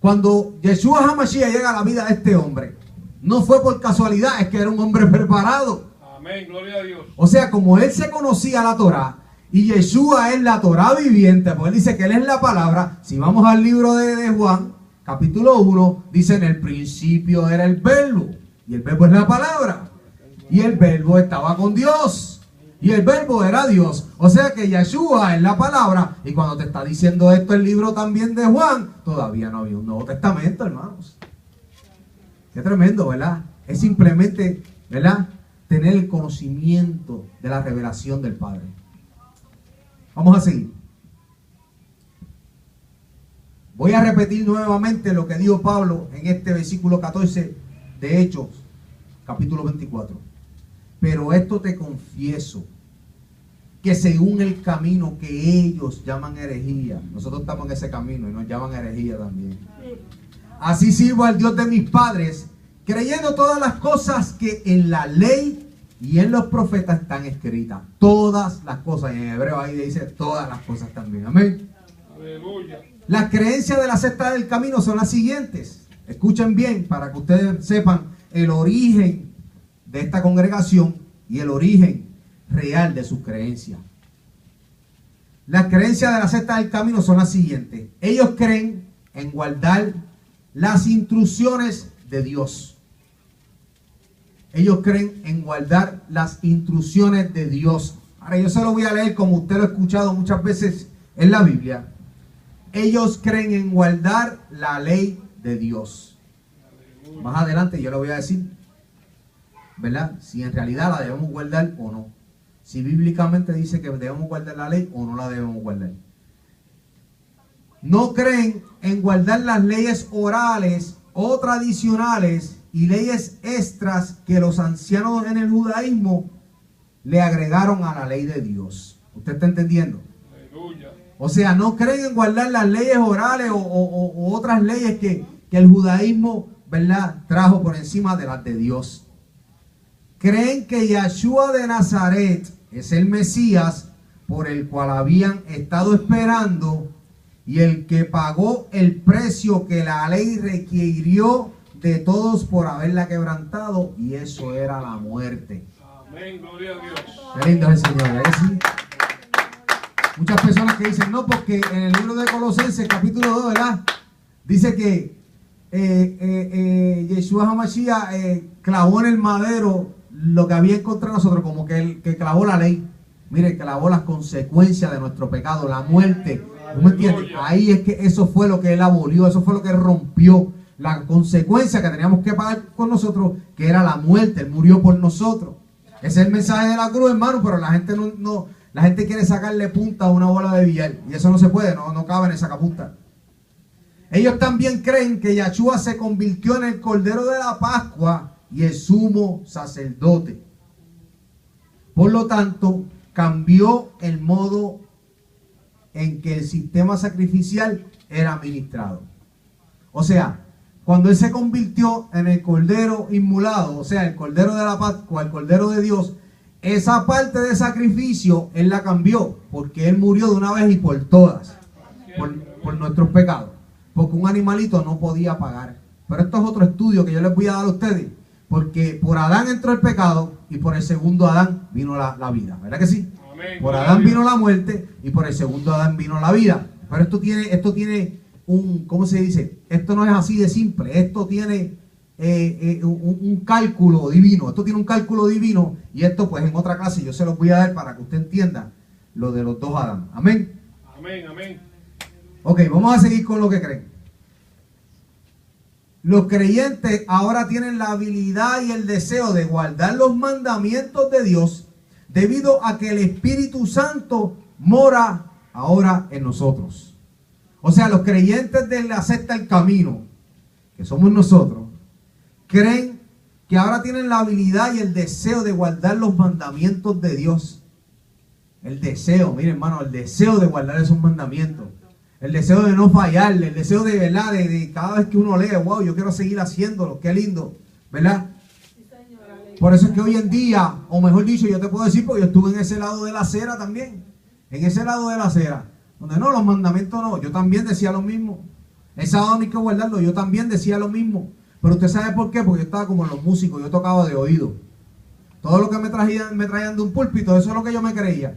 Cuando Yeshua HaMashiach llega a la vida de este hombre, no fue por casualidad, es que era un hombre preparado. Amén, gloria a Dios. O sea, como él se conocía la Torá, y Yeshua es la Torá viviente, porque él dice que él es la palabra. Si vamos al libro de Juan, capítulo 1, dice: en el principio era el verbo, y el verbo es la palabra, y el verbo estaba con Dios, y el verbo era Dios. O sea que Yeshua es la palabra. Y cuando te está diciendo esto el libro también de Juan, todavía no había un Nuevo Testamento, hermanos. Qué tremendo, ¿verdad? Es simplemente, ¿verdad?, tener el conocimiento de la revelación del Padre. Vamos a seguir. Voy a repetir nuevamente lo que dijo Pablo en este versículo 14 de Hechos, capítulo 24. Pero esto te confieso, que según el camino que ellos llaman herejía, nosotros estamos en ese camino y nos llaman herejía también. Así sirvo al Dios de mis padres, creyendo todas las cosas que en la ley y en los profetas están escritas. Todas las cosas. Y en hebreo ahí dice todas las cosas también. Amén. Aleluya. Las creencias de la secta del camino son las siguientes. Escuchen bien para que ustedes sepan el origen de esta congregación y el origen real de sus creencias. Las creencias de la secta del camino son las siguientes. Ellos creen en guardar las instrucciones de Dios. Ellos creen en guardar las instrucciones de Dios. Ahora yo se lo voy a leer como usted lo ha escuchado muchas veces en la Biblia. Ellos creen en guardar la ley de Dios. Más adelante yo le voy a decir, ¿verdad?, si en realidad la debemos guardar o no. Si bíblicamente dice que debemos guardar la ley o no la debemos guardar. No creen en guardar las leyes orales o tradicionales y leyes extras que los ancianos en el judaísmo le agregaron a la ley de Dios. ¿Usted está entendiendo? Aleluya. O sea, no creen en guardar las leyes orales o otras leyes que el judaísmo, ¿verdad?, trajo por encima de las de Dios. Creen que Yeshua de Nazaret es el Mesías por el cual habían estado esperando y el que pagó el precio que la ley requirió de todos por haberla quebrantado, y eso era la muerte. Amén, gloria a Dios. Qué lindo es el Señor, ¿eh? ¿Sí? Muchas personas que dicen no, porque en el libro de Colosenses capítulo 2, ¿verdad?, dice que Yeshua HaMashiach clavó en el madero lo que había en contra de nosotros, como que el que clavó la ley. Mire, clavó las consecuencias de nuestro pecado, la muerte. ¿No me entiendes? Ahí es que eso fue lo que él abolió, eso fue lo que él rompió. la consecuencia que teníamos que pagar con nosotros, que era la muerte. Él murió por nosotros. Ese es el mensaje de la cruz, hermano, pero la gente la gente quiere sacarle punta a una bola de billar, y eso no se puede, no cabe en esa sacapunta. Ellos también creen que Yahshua se convirtió en el Cordero de la Pascua y el sumo sacerdote. Por lo tanto, cambió el modo en que el sistema sacrificial era administrado. O sea, cuando Él se convirtió en el Cordero inmolado, o sea, el Cordero de la Pascua, el Cordero de Dios, esa parte de sacrificio Él la cambió, porque Él murió de una vez y por todas, por nuestros pecados. Porque un animalito no podía pagar. Pero esto es otro estudio que yo les voy a dar a ustedes. Porque por Adán entró el pecado y por el segundo Adán vino la vida. ¿Verdad que sí? Amén. Por Adán vino la muerte y por el segundo Adán vino la vida. Pero esto tiene un, ¿cómo se dice? Esto no es así de simple. Esto tiene un cálculo divino. Esto tiene un cálculo divino. Y esto pues en otra clase yo se los voy a dar para que usted entienda lo de los dos Adán. Amén. Amén, amén. Ok, vamos a seguir con lo que creen. Los creyentes ahora tienen la habilidad y el deseo de guardar los mandamientos de Dios debido a que el Espíritu Santo mora ahora en nosotros. O sea, los creyentes de la secta El Camino, que somos nosotros, creen que ahora tienen la habilidad y el deseo de guardar los mandamientos de Dios. El deseo, miren hermano, el deseo de guardar esos mandamientos. El deseo de no fallarle, el deseo de, ¿verdad? De cada vez que uno lee, wow, yo quiero seguir haciéndolo, qué lindo, ¿verdad? Por eso es que hoy en día, o mejor dicho, yo te puedo decir, porque yo estuve en ese lado de la acera también, en ese lado de la acera, donde no, los mandamientos no, yo también decía lo mismo. El sábado no hay que guardarlo, yo también decía lo mismo. Pero usted sabe por qué, porque yo estaba como los músicos, yo tocaba de oído. Todo lo que me traían de un púlpito, eso es lo que yo me creía.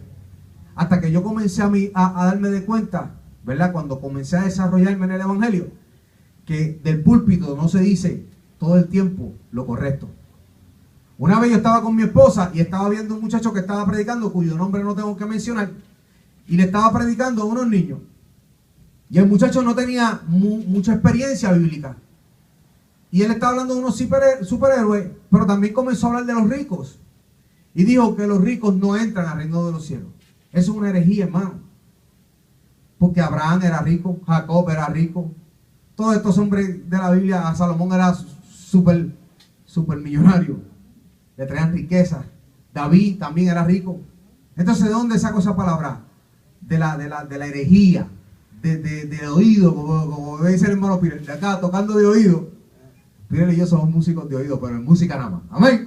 Hasta que yo comencé a darme de cuenta, ¿verdad? Cuando comencé a desarrollarme en el Evangelio, que del púlpito no se dice todo el tiempo lo correcto. Una vez yo estaba con mi esposa y estaba viendo un muchacho que estaba predicando, cuyo nombre no tengo que mencionar, y le estaba predicando a unos niños. Y el muchacho no tenía mucha experiencia bíblica. Y él estaba hablando de unos superhéroes, pero también comenzó a hablar de los ricos. Y dijo que los ricos no entran al reino de los cielos. Eso es una herejía, hermano. Porque Abraham era rico, Jacob era rico. Todos estos hombres de la Biblia, Salomón era súper millonario. Le traían riqueza. David también era rico. Entonces, ¿de dónde sacó esa palabra? De la herejía, de oído, como dice el hermano Pirel, de acá tocando de oído. Pirel y yo somos músicos de oído, pero en música nada más. Amén.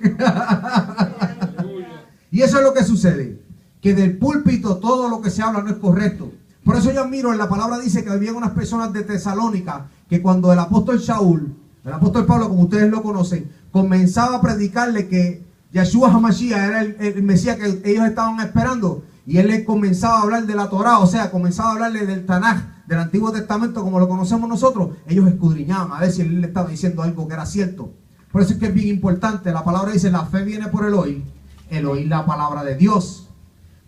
Y eso es lo que sucede. Que del púlpito todo lo que se habla no es correcto. Por eso yo admiro, en la palabra dice que había unas personas de Tesalónica que cuando el apóstol Shaul, el apóstol Pablo, como ustedes lo conocen, comenzaba a predicarle que Yahshua HaMashiach era el Mesías que ellos estaban esperando, y él les comenzaba a hablar de la Torá, o sea, comenzaba a hablarle del Tanaj, del Antiguo Testamento como lo conocemos nosotros. Ellos escudriñaban a ver si él le estaba diciendo algo que era cierto. Por eso es que es bien importante, la palabra dice, la fe viene por el oír la palabra de Dios.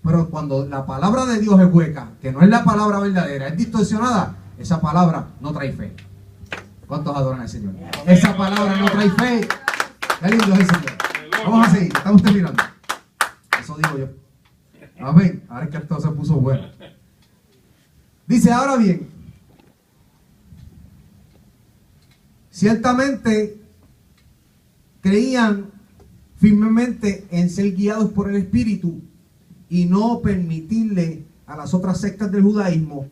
Pero cuando la palabra de Dios es hueca, que no es la palabra verdadera, es distorsionada, esa palabra no trae fe. ¿Cuántos adoran al Señor? Esa palabra no trae fe. Qué lindo es el Señor. Vamos a seguir, estamos terminando. Eso digo yo. Amén. Ahora es que esto se puso bueno. Dice, ahora bien, ciertamente creían firmemente en ser guiados por el Espíritu y no permitirle a las otras sectas del judaísmo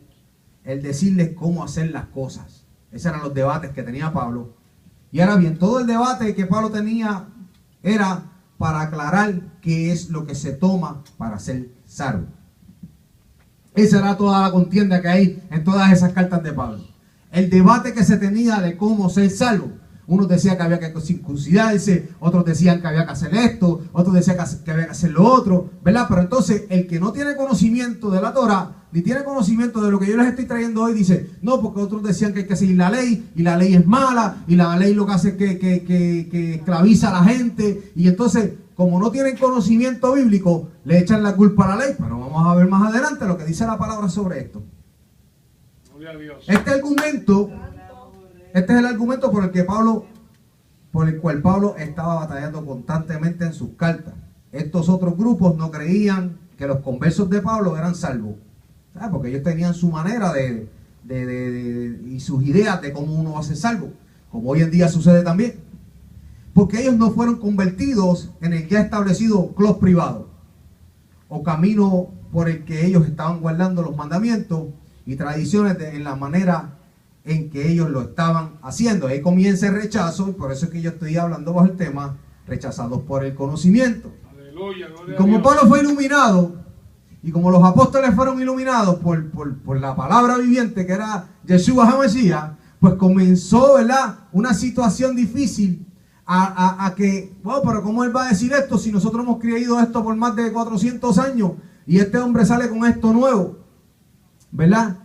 el decirles cómo hacer las cosas. Esos eran los debates que tenía Pablo. Y ahora bien, todo el debate que Pablo tenía era para aclarar qué es lo que se toma para ser salvo. Esa era toda la contienda que hay en todas esas cartas de Pablo. El debate que se tenía de cómo ser salvo. Unos decían que había que circuncidarse, otros decían que había que hacer esto, otros decían que había que hacer lo otro, ¿verdad? Pero entonces el que no tiene conocimiento de la Torah, ni tiene conocimiento de lo que yo les estoy trayendo hoy, dice, no, porque otros decían que hay que seguir la ley, y la ley es mala, y la ley lo que hace es que esclaviza a la gente, y entonces, como no tienen conocimiento bíblico, le echan la culpa a la ley. Pero vamos a ver más adelante lo que dice la palabra sobre esto. Gloria a Dios. Este argumento Este es el argumento por el cual Pablo estaba batallando constantemente en sus cartas. Estos otros grupos no creían que los conversos de Pablo eran salvos, ¿sabes? Porque ellos tenían su manera y sus ideas de cómo uno va a ser salvo, como hoy en día sucede también. Porque ellos no fueron convertidos en el ya establecido club privado o camino por el que ellos estaban guardando los mandamientos y tradiciones en la manera en que ellos lo estaban haciendo. Ahí comienza el rechazo, y por eso es que yo estoy hablando bajo el tema rechazados por el conocimiento. Aleluya, Y como Pablo fue iluminado, y como los apóstoles fueron iluminados por la palabra viviente que era Yeshua HaMashiach, pues comenzó, ¿verdad?, una situación difícil a que, bueno, pero ¿cómo él va a decir esto si nosotros hemos creído esto por más de 400 años y este hombre sale con esto nuevo? ¿Verdad?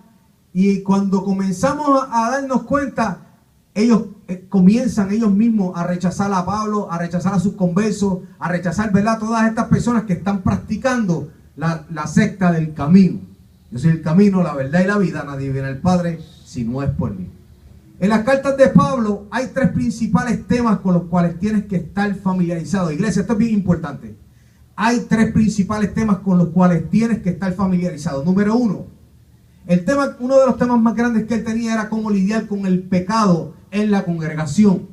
Y cuando comenzamos a darnos cuenta, ellos comienzan ellos mismos a rechazar a Pablo, a rechazar a sus conversos, a rechazar, ¿verdad?, todas estas personas que están practicando la secta del camino. Yo soy el camino, la verdad y la vida, nadie viene al Padre si no es por mí. En las cartas de Pablo hay tres principales temas con los cuales tienes que estar familiarizado. Iglesia, esto es bien importante. Hay tres principales temas con los cuales tienes que estar familiarizado. Número uno, uno de los temas más grandes que él tenía era cómo lidiar con el pecado en la congregación.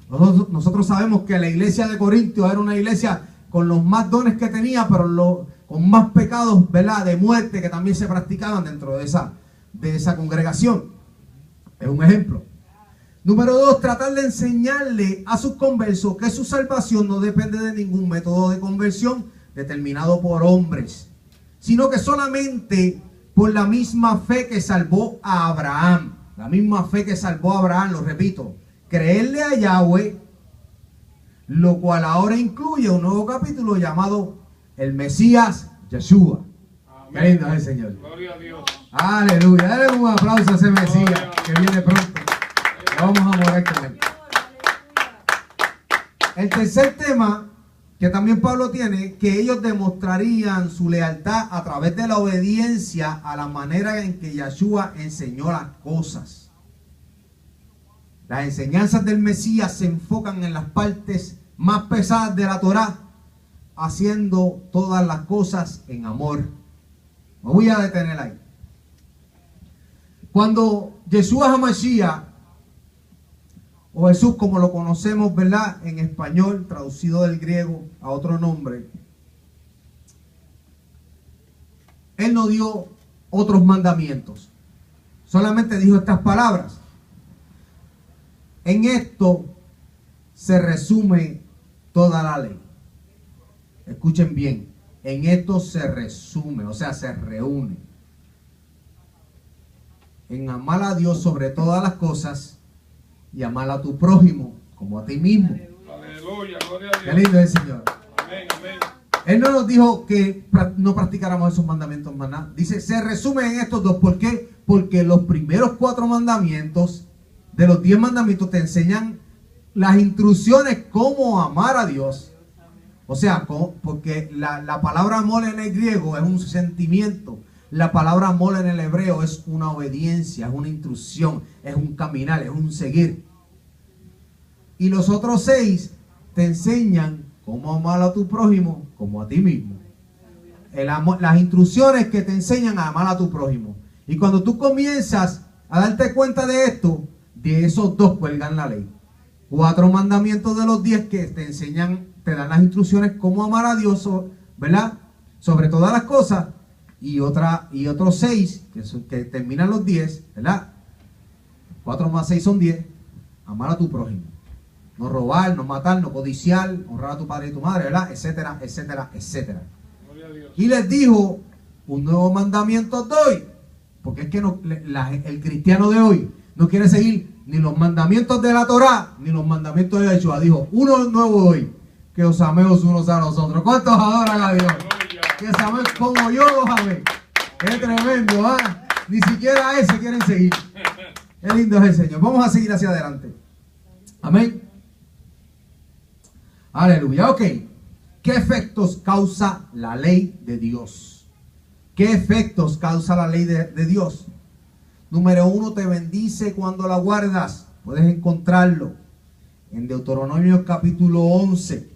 Nosotros sabemos que la iglesia de Corintios era una iglesia con los más dones que tenía, pero con más pecados, ¿verdad?, de muerte que también se practicaban dentro de esa congregación. Es un ejemplo. Número dos, tratar de enseñarle a sus conversos que su salvación no depende de ningún método de conversión determinado por hombres, sino que solamente por la misma fe que salvó a Abraham. La misma fe que salvó a Abraham, lo repito, creerle a Yahweh, lo cual ahora incluye un nuevo capítulo llamado el Mesías Yeshua. Qué lindo es el Señor. Gloria a Dios. Aleluya. Dale un aplauso a ese Mesías que viene pronto. Vamos a morar con él. El tercer tema que también Pablo tiene, que ellos demostrarían su lealtad a través de la obediencia a la manera en que Yeshua enseñó las cosas. Las enseñanzas del Mesías se enfocan en las partes más pesadas de la Torá, haciendo todas las cosas en amor. Me voy a detener ahí. Cuando Yeshua HaMashiach, o Jesús como lo conocemos, ¿verdad?, en español, traducido del griego a otro nombre, Él no dio otros mandamientos. Solamente dijo estas palabras. En esto se resume toda la ley. Escuchen bien. En esto se resume, o sea, se reúne. En amar a Dios sobre todas las cosas y amar a tu prójimo como a ti mismo. Aleluya, gloria a Dios. Qué lindo es el Señor. Amén, amén. Él no nos dijo que no practicáramos esos mandamientos más nada. Dice, se resumen en estos dos. ¿Por qué? Porque los primeros 4 mandamientos, de los 10 mandamientos, te enseñan las instrucciones cómo amar a Dios. O sea, porque la palabra amor en el griego es un sentimiento. La palabra amor en el hebreo es una obediencia, es una instrucción, es un caminar, es un seguir. Y los otros 6 te enseñan cómo amar a tu prójimo como a ti mismo. Las instrucciones que te enseñan a amar a tu prójimo. Y cuando tú comienzas a darte cuenta de esto, de esos 2 cuelgan la ley. 4 mandamientos de los 10 que te enseñan, te dan las instrucciones cómo amar a Dios, ¿verdad?, sobre todas las cosas. Y otros 6 que terminan los 10, ¿verdad? 4 más 6 son 10. Amar a tu prójimo. No robar, no matar, no codiciar, honrar a tu padre y tu madre, ¿verdad? Etcétera, etcétera, etcétera. Gloria a Dios. Y les dijo, un nuevo mandamiento doy. Porque es que el cristiano de hoy no quiere seguir ni los mandamientos de la Torá, ni los mandamientos de Yeshua. Dijo, uno nuevo doy, que os amemos unos a los otros. ¿Cuántos adoran a Dios? Aleluya. Que saben como yo los amé. Qué tremendo, ¿ah? Ni siquiera ese quieren seguir. Qué lindo es el Señor. Vamos a seguir hacia adelante. Amén. Aleluya. Ok. ¿Qué efectos causa la ley de Dios? ¿Qué efectos causa la ley de Dios? Número 1, te bendice cuando la guardas. puedes encontrarlo en Deuteronomio capítulo 11,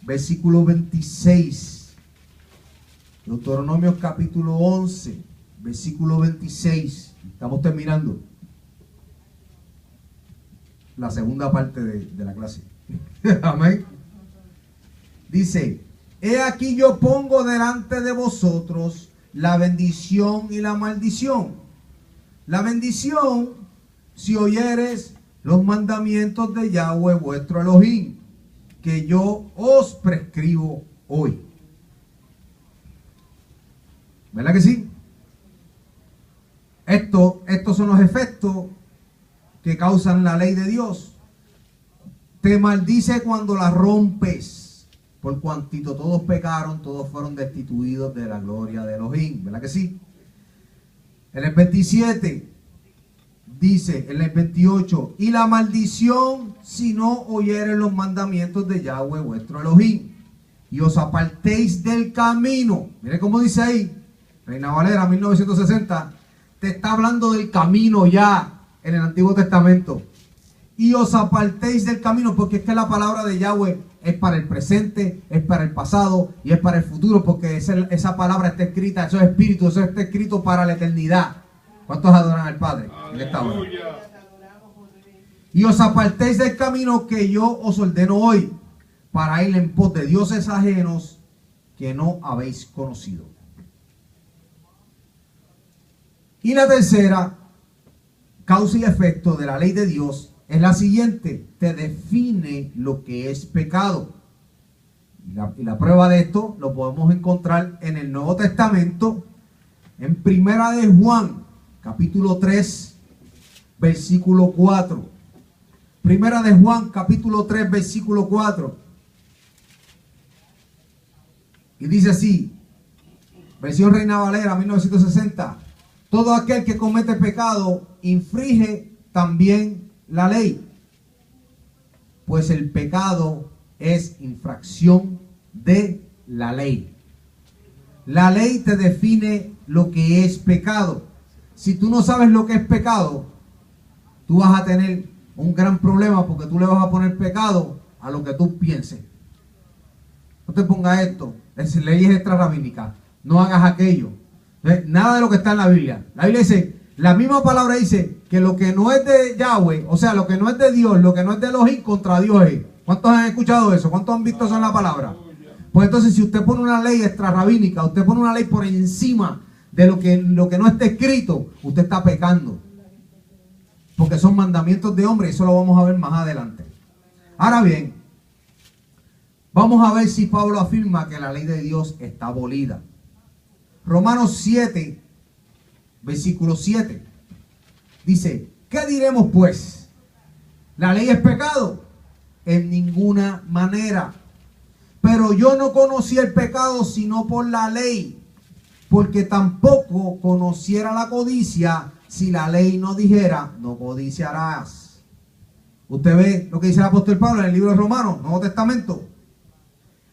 versículo 26. Deuteronomio capítulo 11, versículo 26. Estamos terminando la segunda parte de la clase. Amén. Dice: he aquí yo pongo delante de vosotros la bendición y la maldición. La bendición, si oyeres los mandamientos de Yahweh vuestro Elohim, que yo os prescribo hoy. ¿Verdad que sí? Estos son los efectos que causan la ley de Dios. Te maldice cuando la rompes, por cuantito todos pecaron, todos fueron destituidos de la gloria de Elohim. ¿Verdad que sí? En el 27 dice, en el 28, y la maldición si no oyeres los mandamientos de Yahweh vuestro Elohim, y os apartéis del camino. Mire cómo dice ahí, Reina Valera 1960, te está hablando del camino ya en el Antiguo Testamento. Y os apartéis del camino, porque es que la palabra de Yahweh es para el presente, es para el pasado y es para el futuro, porque esa palabra está escrita, eso es espíritu, eso está escrito para la eternidad. ¿Cuántos adoran al Padre en esta hora? Y os apartéis del camino que yo os ordeno hoy, para ir en pos de dioses ajenos que no habéis conocido. Y la tercera causa y efecto de la ley de Dios es la siguiente: te define lo que es pecado. Y la prueba de esto lo podemos encontrar en el Nuevo Testamento, en Primera de Juan, capítulo 3, versículo 4. Primera de Juan, capítulo 3, versículo 4. Y dice así, versión Reina Valera 1960: todo aquel que comete pecado infringe también la ley, pues el pecado es infracción de la ley. La ley te define lo que es pecado. Si tú no sabes lo que es pecado, tú vas a tener un gran problema, porque tú le vas a poner pecado a lo que tú pienses. No te pongas esto, es leyes extrarrabínicas, no hagas aquello. Nada de lo que está en la Biblia. La Biblia dice, la misma palabra dice que lo que no es de Yahweh, o sea, lo que no es de Dios, lo que no es de Elohim, contra Dios es. ¿Cuántos han escuchado eso? ¿Cuántos han visto eso en la palabra? Pues entonces, si usted pone una ley extrarrabínica, usted pone una ley por encima de lo que no está escrito, usted está pecando. Porque son mandamientos de hombre, y eso lo vamos a ver más adelante. Ahora bien, vamos a ver si Pablo afirma que la ley de Dios está abolida. Romanos 7, versículo 7. Dice, ¿qué diremos pues? ¿La ley es pecado? En ninguna manera. Pero yo no conocí el pecado sino por la ley, porque tampoco conociera la codicia si la ley no dijera, no codiciarás. Usted ve lo que dice el apóstol Pablo en el libro de Romanos, Nuevo Testamento.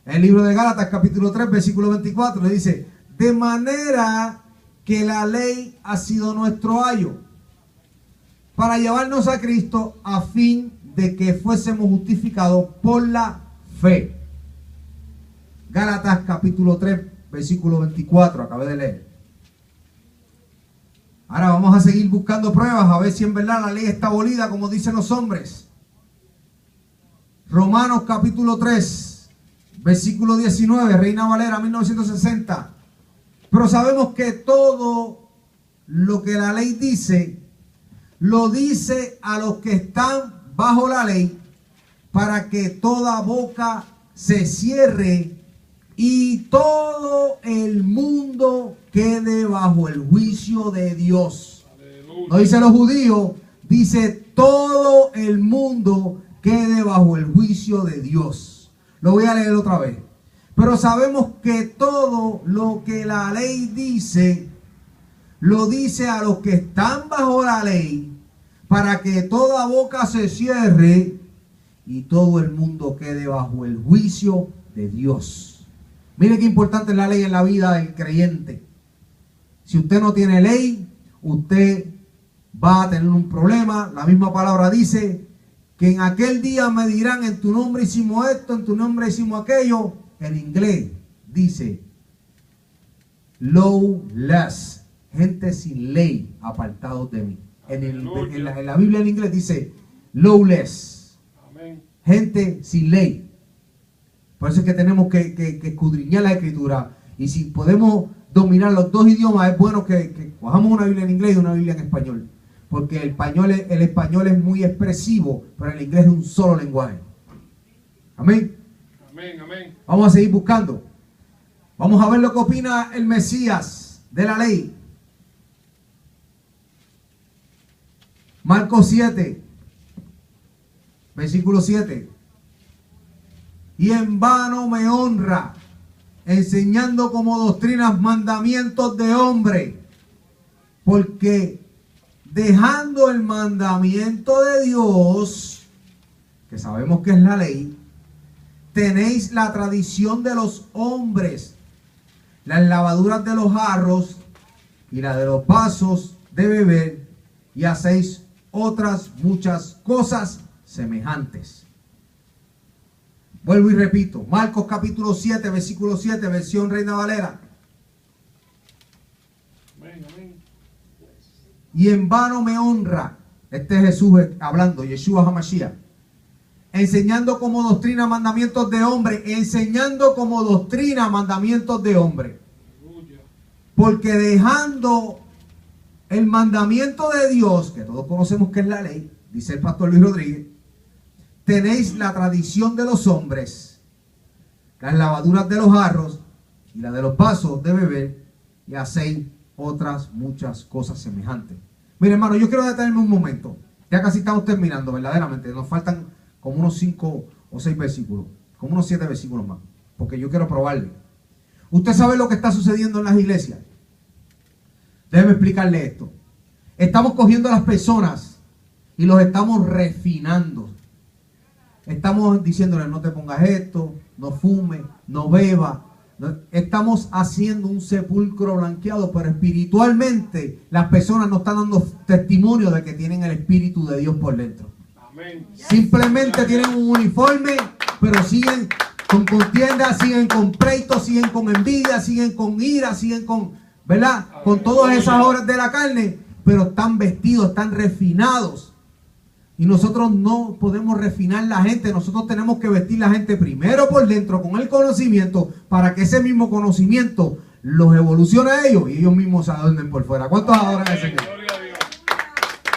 En el libro de Gálatas, capítulo 3, versículo 24, le dice, de manera que la ley ha sido nuestro ayo, para llevarnos a Cristo a fin de que fuésemos justificados por la fe. Gálatas capítulo 3, versículo 24, acabé de leer. Ahora vamos a seguir buscando pruebas a ver si en verdad la ley está abolida como dicen los hombres. Romanos capítulo 3, versículo 19, Reina Valera 1960. Pero sabemos que todo lo que la ley dice, lo dice a los que están bajo la ley, para que toda boca se cierre y todo el mundo quede bajo el juicio de Dios. Aleluya. No dice los judíos, dice todo el mundo quede bajo el juicio de Dios. Lo voy a leer otra vez. Pero sabemos que todo lo que la ley dice, lo dice a los que están bajo la ley, para que toda boca se cierre y todo el mundo quede bajo el juicio de Dios. Mire qué importante es la ley en la vida del creyente. Si usted no tiene ley, usted va a tener un problema. La misma palabra dice que en aquel día me dirán, en tu nombre hicimos esto, en tu nombre hicimos aquello. En inglés dice lawless, gente sin ley, apartados de mí. En la Biblia en inglés dice lawless, Amén. gente sin ley. Por eso es que tenemos que escudriñar la escritura. Y si podemos dominar los dos idiomas, es bueno que cojamos una Biblia en inglés y una Biblia en español. Porque el español es muy expresivo, pero el inglés es un solo lenguaje. Amén. Amén, amén. Vamos a seguir buscando. Vamos a ver lo que opina el Mesías de la ley. Marcos 7, versículo 7. Y en vano me honra, enseñando como doctrinas mandamientos de hombre, porque dejando el mandamiento de Dios, que sabemos que es la ley, tenéis la tradición de los hombres, las lavaduras de los jarros y la de los vasos de beber, y hacéis otras muchas cosas semejantes. Vuelvo y repito, Marcos capítulo 7, versículo 7, versión Reina Valera. Amén, amén. Y en vano me honra, este es Jesús hablando, Yeshua HaMashiach, enseñando como doctrina mandamientos de hombre, enseñando como doctrina mandamientos de hombre. Aleluya. Porque dejando el mandamiento de Dios, que todos conocemos que es la ley, dice el pastor Luis Rodríguez, tenéis la tradición de los hombres, las lavaduras de los jarros y la de los vasos de beber, y hacéis otras muchas cosas semejantes. Mire, hermano, yo quiero detenerme un momento. Ya casi estamos terminando, verdaderamente. Nos faltan como unos 5 o 6 versículos, como unos 7 versículos más, porque yo quiero probarle. Usted sabe lo que está sucediendo en las iglesias. Déjeme explicarle esto. Estamos cogiendo a las personas y los estamos refinando. Estamos diciéndoles, no te pongas esto, no fumes, no bebas. Estamos haciendo un sepulcro blanqueado, pero espiritualmente las personas no están dando testimonio de que tienen el Espíritu de Dios por dentro. Amén. Simplemente tienen un uniforme, pero siguen con contienda, siguen con pleitos, siguen con envidia, siguen con ira, siguen con, ¿verdad? Con todas esas obras de la carne, pero están vestidos, están refinados. Y nosotros no podemos refinar la gente. Nosotros tenemos que vestir la gente primero por dentro con el conocimiento, para que ese mismo conocimiento los evolucione a ellos y ellos mismos se adornen por fuera. ¿Cuántos adoran al Señor? Gloria a Dios.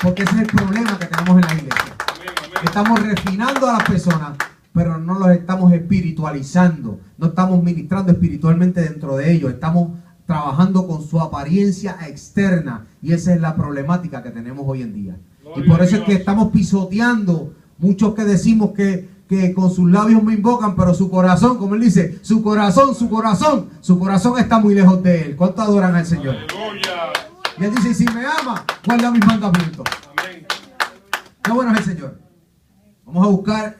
Porque ese es el problema que tenemos en la iglesia. Amén, amén. Estamos refinando a las personas, pero no los estamos espiritualizando. No estamos ministrando espiritualmente dentro de ellos. Estamos trabajando con su apariencia externa. Y esa es la problemática que tenemos hoy en día. Y por eso es que estamos pisoteando muchos que decimos que con sus labios me invocan, pero su corazón, como él dice, su corazón está muy lejos de él. ¿Cuánto adoran al Señor? Aleluya. Y él dice, si me ama, guarda mis mandamientos. Amén. Qué bueno es el Señor. Vamos a buscar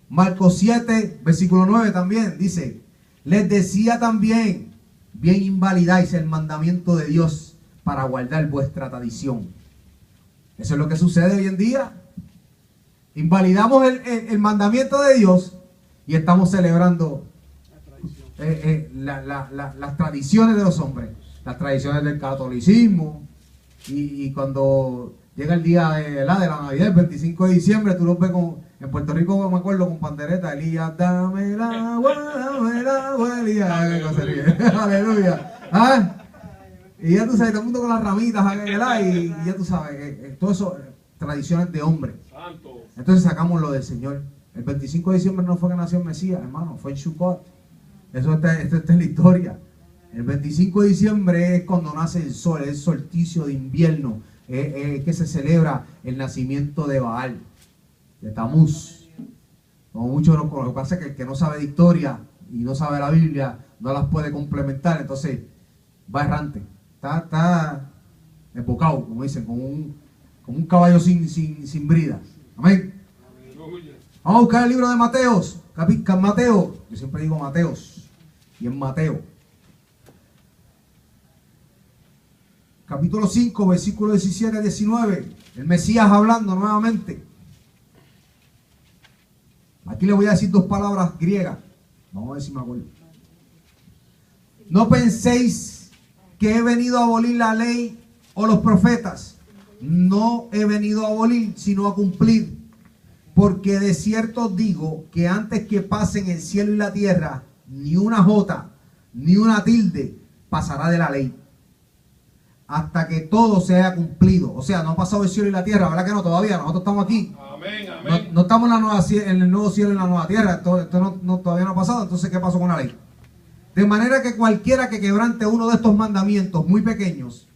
Marcos 7, versículo 9 también. Dice, les decía también, bien invalidáis el mandamiento de Dios para guardar vuestra tradición. Eso es lo que sucede hoy en día. Invalidamos el mandamiento de Dios y estamos celebrando las tradiciones de los hombres, las tradiciones del catolicismo. Y cuando llega el día de la Navidad, el 25 de diciembre, tú los ves en Puerto Rico, me acuerdo, con pandereta, Elías, dame el agua, Elías. Aleluya. ¿Ah? Y ya tú sabes, todo el mundo con las ramitas y ya tú sabes, todo eso, tradiciones de hombre. Santo. Entonces sacamos lo del Señor. El 25 de diciembre no fue que nació el Mesías, hermano, fue en Sukkot. Eso está en la historia. El 25 de diciembre es cuando nace el sol, es el solsticio de invierno, que se celebra el nacimiento de Baal, de Tamuz. Como muchos no conocen. Lo que pasa es que el que no sabe de historia y no sabe la Biblia no las puede complementar, entonces va errante. Está embocado, como dicen, como un caballo sin brida. Amén. Aleluya. Vamos a buscar el libro de Mateos. Mateo. Yo siempre digo Mateos. Y en Mateo. capítulo 5, versículo 17 a 19. El Mesías hablando nuevamente. Aquí le voy a decir dos palabras griegas. Vamos a ver si me acuerdo. No penséis que he venido a abolir la ley o los profetas. No he venido a abolir, sino a cumplir. Porque de cierto os digo que antes que pasen el cielo y la tierra, ni una jota, ni una tilde pasará de la ley, hasta que todo se haya cumplido. O sea, no ha pasado el cielo y la tierra, ¿verdad que no? Todavía nosotros estamos aquí. Amén, amén. No estamos en el nuevo cielo y en la nueva tierra. Esto todavía no ha pasado. Entonces, ¿qué pasó con la ley? De manera que cualquiera que quebrante uno de estos mandamientos muy pequeños,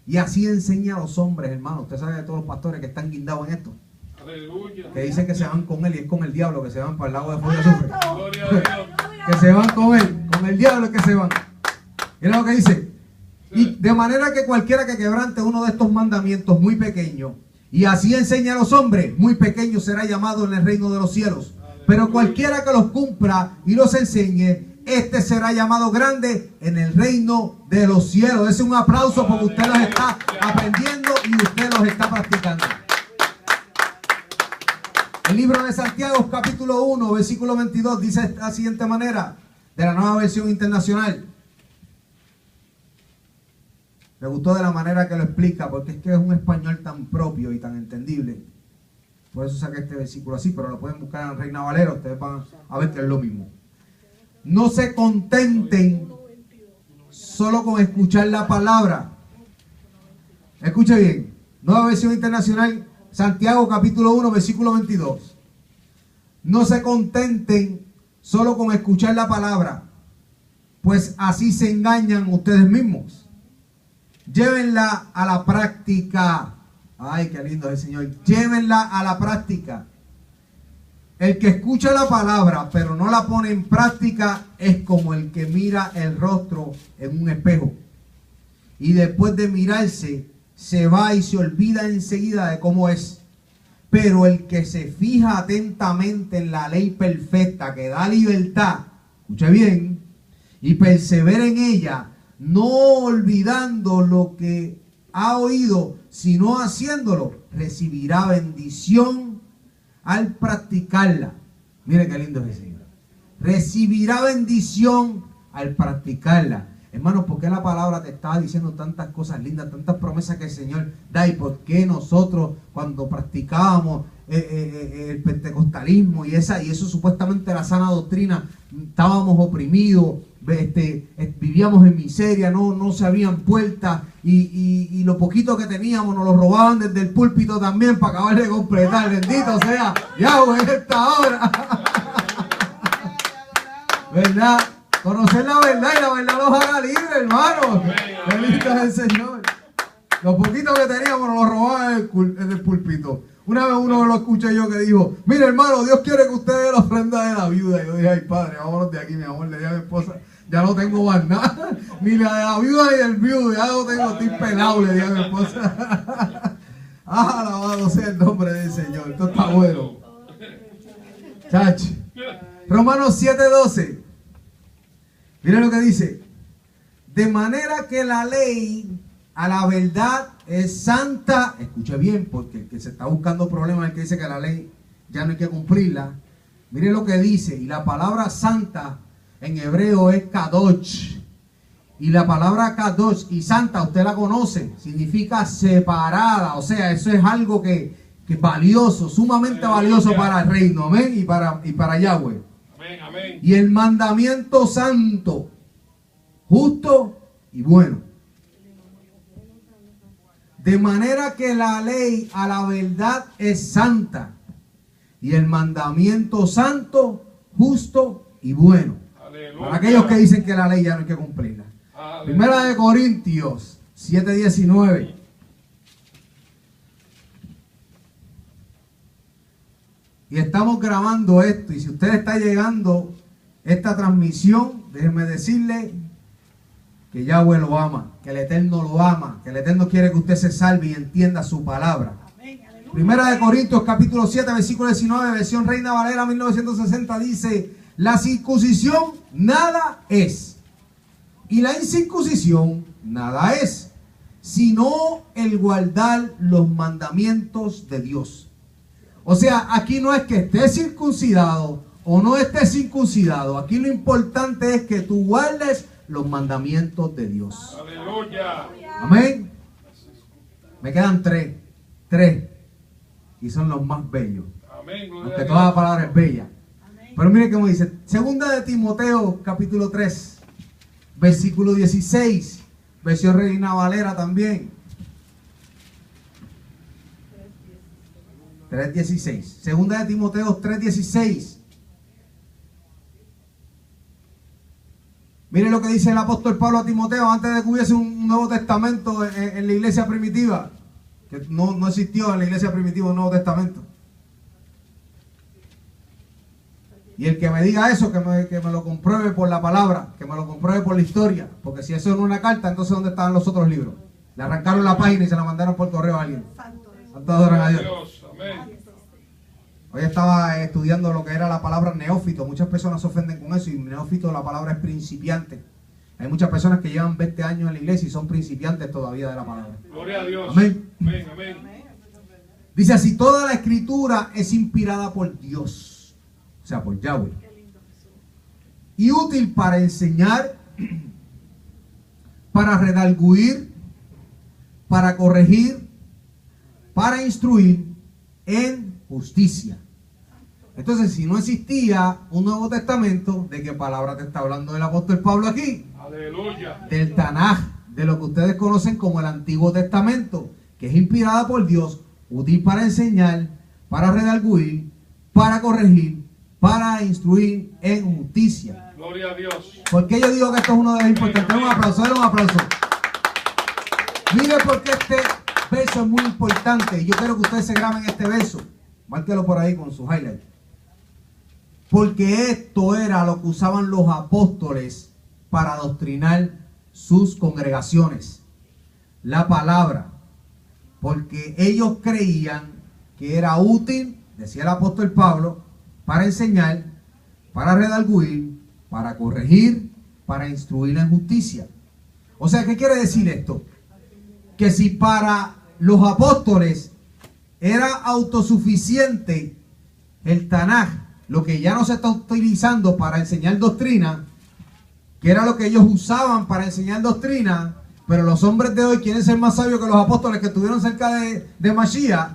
y así enseña a los hombres, hermano. Usted sabe de todos los pastores que están guindados en esto, Aleluya. que dicen que se van con él, y es con el diablo que se van para el lago de fuego y azufre. Gloria a Dios. Que se van con él, con el diablo es que se van. Mira lo que dice. Y de manera que cualquiera que quebrante uno de estos mandamientos muy pequeños, y así enseña a los hombres, muy pequeño será llamado en el reino de los cielos. Pero cualquiera que los cumpla y los enseñe, este será llamado grande en el reino de los cielos. Es un aplauso porque usted los está aprendiendo y usted los está practicando. El libro de Santiago, capítulo 1, versículo 22, dice de la siguiente manera, de la Nueva Versión Internacional. Me gustó de la manera que lo explica, porque es que es un español tan propio y tan entendible. Por eso saqué este versículo así, pero lo pueden buscar en Reina Valera, ustedes van a ver que es lo mismo. No se contenten solo con escuchar la palabra. Escuche bien. Nueva Versión Internacional, Santiago capítulo 1, versículo 22. No se contenten solo con escuchar la palabra, pues así se engañan ustedes mismos. Llévenla a la práctica. Ay, qué lindo es el Señor. Llévenla a la práctica. El que escucha la palabra pero no la pone en práctica es como el que mira el rostro en un espejo y después de mirarse se va y se olvida enseguida de cómo es. Pero el que se fija atentamente en la ley perfecta que da libertad, escuche bien, y persevera en ella, no olvidando lo que ha oído, sino haciéndolo, recibirá bendición al practicarla. Mire qué lindo es el Señor. Recibirá bendición al practicarla. Hermanos, ¿por qué la palabra te está diciendo tantas cosas lindas, tantas promesas que el Señor da? ¿Y por qué nosotros cuando practicábamos el pentecostalismo y eso supuestamente la sana doctrina, estábamos oprimidos, vivíamos en miseria, no se abrían puertas y lo poquito que teníamos nos lo robaban desde el púlpito también para acabar de completar? Bendito sea Yahweh en esta hora. ¿Verdad? Conocer la verdad y la verdad los haga libres, hermanos. Bendito es el Señor. Lo poquito que teníamos nos lo robaban en el púlpito. Una vez uno lo escuché yo que dijo: mire, hermano, Dios quiere que usted dé la ofrenda de la viuda. Y yo dije: ay, padre, vámonos de aquí, mi amor. Le dije a mi esposa: ya no tengo más nada, ni la de la viuda ni del viudo, ya no tengo, estoy pelado, le dije a mi esposa. Alabado sea el nombre del Señor. Esto está bueno. Chacho. Romanos 7:12. Miren lo que dice. De manera que la ley a la verdad es santa. Escuche bien, porque el que se está buscando problemas es el que dice que la ley ya no hay que cumplirla. Miren lo que dice. Y la palabra santa en hebreo es kadosh. Y la palabra kadosh y santa, usted la conoce, significa separada. O sea, eso es algo que es valioso, sumamente valioso para el reino. Amén. Y para Yahweh. Amén, amén. Y el mandamiento santo, justo y bueno. De manera que la ley a la verdad es santa. Y el mandamiento santo, justo y bueno. Aleluya. Para aquellos que dicen que la ley ya no hay que cumplirla. Aleluya. Primera de Corintios 7:19. Y estamos grabando esto. Y si usted está llegando esta transmisión, déjeme decirle que Yahweh lo ama, que el Eterno lo ama, que el Eterno quiere que usted se salve y entienda su palabra. Primera de Corintios capítulo 7, versículo 19, versión Reina Valera 1960, dice: la circuncisión nada es, y la incircuncisión nada es, sino el guardar los mandamientos de Dios. O sea, aquí no es que estés circuncidado o no estés circuncidado. Aquí lo importante es que tú guardes los mandamientos de Dios. Aleluya. Amén. Me quedan tres. Y son los más bellos. Amén. Gloria Aunque a toda la Dios. palabra es bella. Pero mire cómo dice. Segunda de Timoteo, capítulo 3, versículo 16. Versión Reina Valera también. 3:16. Segunda de Timoteo 3:16. Mire lo que dice el apóstol Pablo a Timoteo antes de que hubiese un Nuevo Testamento en la iglesia primitiva. Que no existió en la iglesia primitiva un Nuevo Testamento. Y el que me diga eso, que me lo compruebe por la palabra, que me lo compruebe por la historia. Porque si eso no es una carta, entonces ¿dónde estaban los otros libros? Le arrancaron la página y se la mandaron por correo a alguien. Santo adoran a Dios. Dios. Amén. Hoy estaba estudiando lo que era la palabra neófito. Muchas personas se ofenden con eso. Y neófito, la palabra es principiante. Hay muchas personas que llevan 20 años en la iglesia y son principiantes todavía de la palabra. Gloria a Dios. Amén. Amén. Amén. Dice así: toda la escritura es inspirada por Dios. O sea, por Yahweh. Y útil para enseñar, para redarguir, para corregir, para instruir en justicia. Entonces, si no existía un Nuevo Testamento, ¿de qué palabra te está hablando el apóstol Pablo aquí? Aleluya. Del Tanaj, de lo que ustedes conocen como el Antiguo Testamento, que es inspirada por Dios, útil para enseñar, para redarguir, para corregir, para instruir en justicia. Gloria a Dios. ¿Por qué yo digo que esto es uno de los importantes? Un aplauso, denle un aplauso. Mire por qué este verso es muy importante. Y yo quiero que ustedes se graben este verso. Márquelo por ahí con su highlight. Porque esto era lo que usaban los apóstoles para adoctrinar sus congregaciones. La palabra. Porque ellos creían que era útil, decía el apóstol Pablo, para enseñar, para redarguir, para corregir, para instruir en justicia. O sea, ¿qué quiere decir esto? Que si para los apóstoles era autosuficiente el Tanaj, lo que ya no se está utilizando para enseñar doctrina, que era lo que ellos usaban para enseñar doctrina, pero los hombres de hoy quieren ser más sabios que los apóstoles que estuvieron cerca de Mashiach.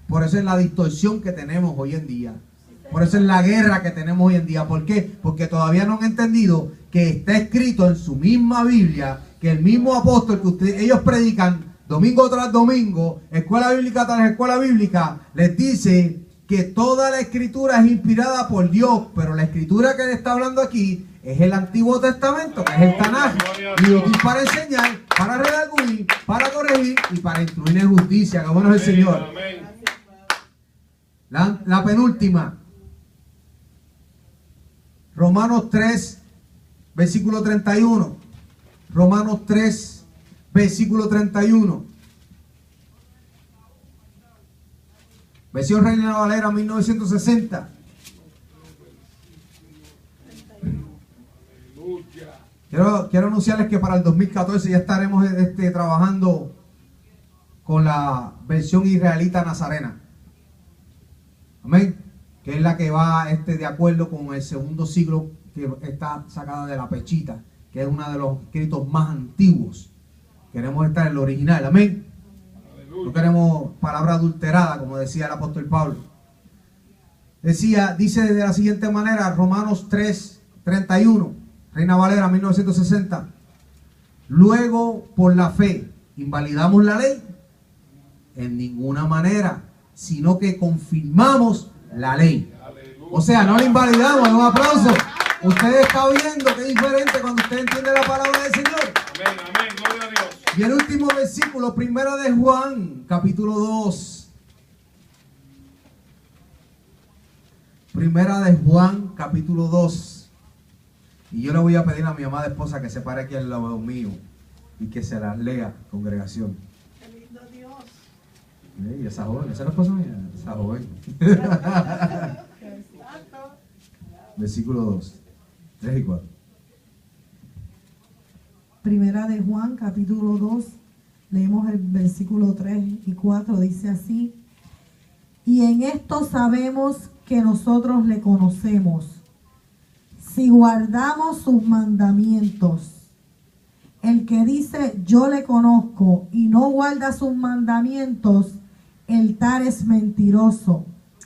Por eso es la distorsión que tenemos hoy en día. Por eso es la guerra que tenemos hoy en día. ¿Por qué? Porque todavía no han entendido que está escrito en su misma Biblia que el mismo apóstol que ellos predican domingo tras domingo, escuela bíblica tras escuela bíblica, les dice que toda la escritura es inspirada por Dios, pero la escritura que le está hablando aquí es el Antiguo Testamento, que es el Tanaj, y útil para enseñar, para redarguir, para corregir y para instruir en justicia. Que bueno es el Señor. La penúltima. Romanos 3, versículo 31. Romanos 3, versículo 31. Versión Reina Valera 1960. Quiero anunciarles que para el 2014 ya estaremos trabajando con la versión israelita nazarena. Amén. Que es la que va de acuerdo con el segundo siglo, que está sacada de la Pechita, que es uno de los escritos más antiguos. Queremos estar en el original. Amén. No queremos palabra adulterada, como decía el apóstol Pablo. Dice de la siguiente manera, Romanos 3, 31, Reina Valera 1960. Luego, por la fe, ¿invalidamos la ley? En ninguna manera, sino que confirmamos la ley. O sea, no la invalidamos. Un aplauso. Usted está viendo que es diferente cuando usted entiende la palabra del Señor. Amén, amén, gloria a Dios. Y el último versículo, primera de Juan, capítulo 2. Primera de Juan, capítulo 2. Y yo le voy a pedir a mi amada esposa que se pare aquí al lado mío y que se las lea, congregación. Qué lindo Dios. Y esa joven, esa es la esposa mía, esa joven. Versículo 2, 3 y 4. Primera de Juan, capítulo 2, Leemos el versículo 3 y 4, dice así: y en esto sabemos que nosotros le conocemos, si guardamos sus mandamientos. El que dice yo le conozco y no guarda sus mandamientos, el tal es mentiroso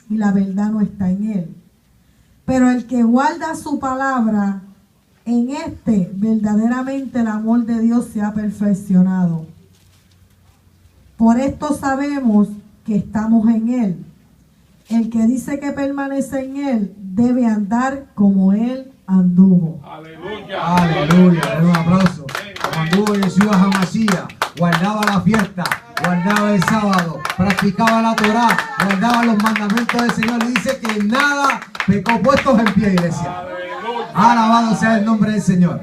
y la verdad no está en él. Pero el que guarda su palabra, en este verdaderamente el amor de Dios se ha perfeccionado. Por esto sabemos que estamos en él. El que dice que permanece en él debe andar como él anduvo. Aleluya. Aleluya. Den un aplauso. Como anduvo Yeshua Hamashiach, guardaba la fiesta, guardaba el sábado, practicaba la Torá, guardaba los mandamientos del Señor. Y dice que nada pecó. Puestos en pie, iglesia. Aleluya. Alabado sea el nombre del Señor.